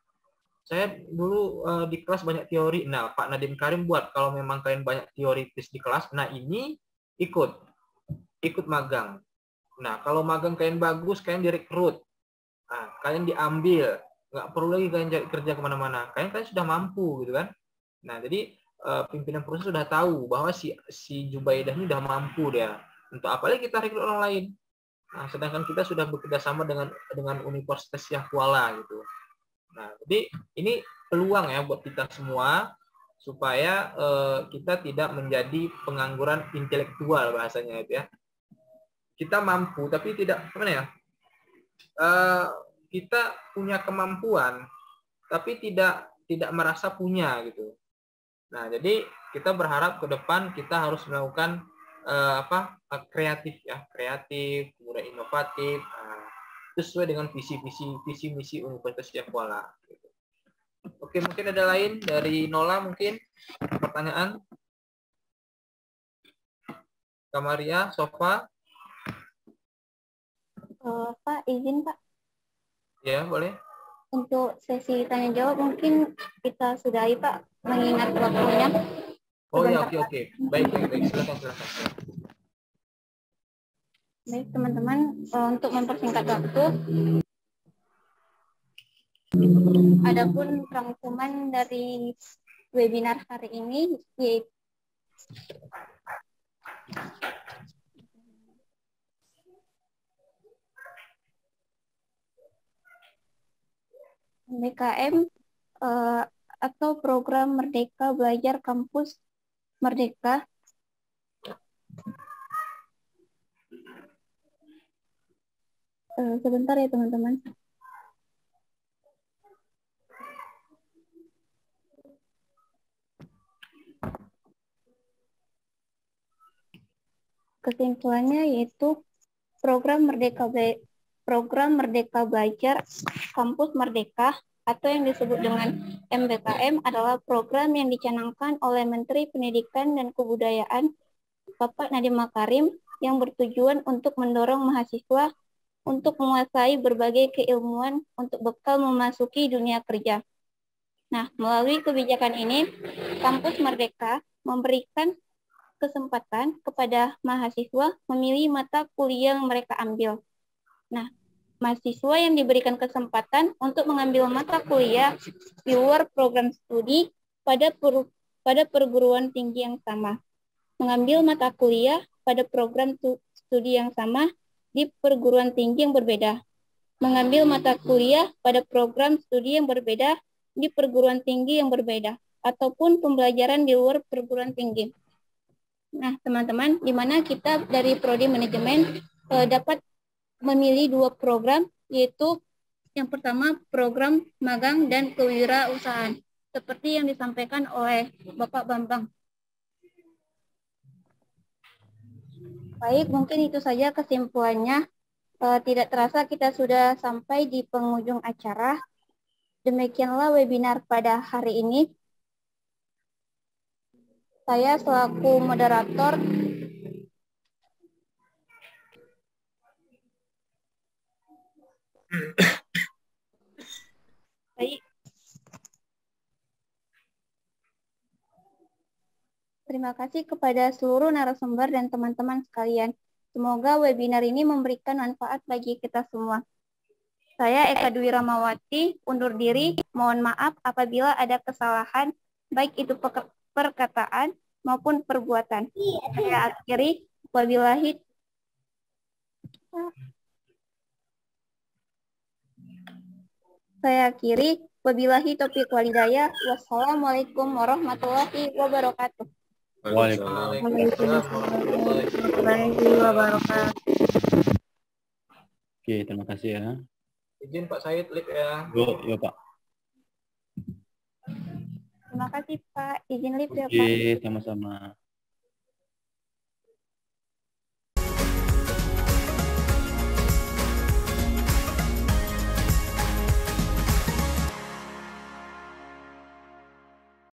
Saya dulu di kelas banyak teori. Nah Pak Nadiem Karim buat kalau memang kalian banyak teoritis di kelas. Nah ini ikut magang. Nah kalau magang kalian bagus, kalian direkrut. Nah, kalian diambil. Nggak perlu lagi kalian cari kerja kemana-mana. Kalian sudah mampu gitu kan. Nah jadi pimpinan perusahaan sudah tahu bahwa si Zubaidah ini sudah mampu dia. Untuk apalagi kita rekrut orang lain. Nah, sedangkan kita sudah bekerja sama dengan Universitas Syah Kuala gitu. Nah, jadi ini peluang ya buat kita semua supaya kita tidak menjadi pengangguran intelektual bahasanya itu ya. Kita mampu tapi tidak kita punya kemampuan tapi tidak merasa punya gitu. Nah, jadi kita berharap ke depan kita harus melakukan kreatif ya, kreatif, kemudian inovatif, sesuai dengan visi misi Universitas Syiah Kuala. Oke, mungkin ada lain dari Nola, mungkin pertanyaan? Kamaria, Sofa? Pak, izin Pak. Ya, boleh. Untuk sesi tanya jawab mungkin kita sudahi Pak, mengingat waktunya. Oh ya, Sebentar, oke. Baik. Silakan. Baik teman-teman, untuk mempersingkat waktu, adapun rangkuman dari webinar hari ini yaitu MBKM atau Program Merdeka Belajar Kampus Merdeka. Sebentar ya teman-teman. Kesimpulannya yaitu Program Merdeka Belajar Kampus Merdeka atau yang disebut dengan MBKM adalah program yang dicanangkan oleh Menteri Pendidikan dan Kebudayaan Bapak Nadiem Makarim yang bertujuan untuk mendorong mahasiswa untuk menguasai berbagai keilmuan untuk bekal memasuki dunia kerja. Nah, melalui kebijakan ini, Kampus Merdeka memberikan kesempatan kepada mahasiswa memilih mata kuliah yang mereka ambil. Nah, mahasiswa yang diberikan kesempatan untuk mengambil mata kuliah di luar program studi pada perguruan tinggi yang sama, mengambil mata kuliah pada program studi yang sama di perguruan tinggi yang berbeda, mengambil mata kuliah pada program studi yang berbeda di perguruan tinggi yang berbeda, ataupun pembelajaran di luar perguruan tinggi. Nah, teman-teman, di mana kita dari Prodi Manajemen dapat memilih dua program, yaitu yang pertama program magang dan kewirausahaan, seperti yang disampaikan oleh Bapak Bambang. Baik, mungkin itu saja kesimpulannya. Tidak terasa kita sudah sampai di penghujung acara. Demikianlah webinar pada hari ini. Saya selaku moderator baik. Terima kasih kepada seluruh narasumber dan teman-teman sekalian. Semoga webinar ini memberikan manfaat bagi kita semua. Saya Eka Dwi Ramawati, undur diri. Mohon maaf apabila ada kesalahan, baik itu perkataan maupun perbuatan. Saya akhiri. Wabillahi taufiq walhidayah. Wassalamualaikum warahmatullahi wabarakatuh. Waalaikumsalam warahmatullahi wabarakatuh. Oke, terima kasih ya. Izin Pak Said, lip ya. Yo Pak. Terima kasih Pak. Izin lip ya Pak. Oke, sama-sama.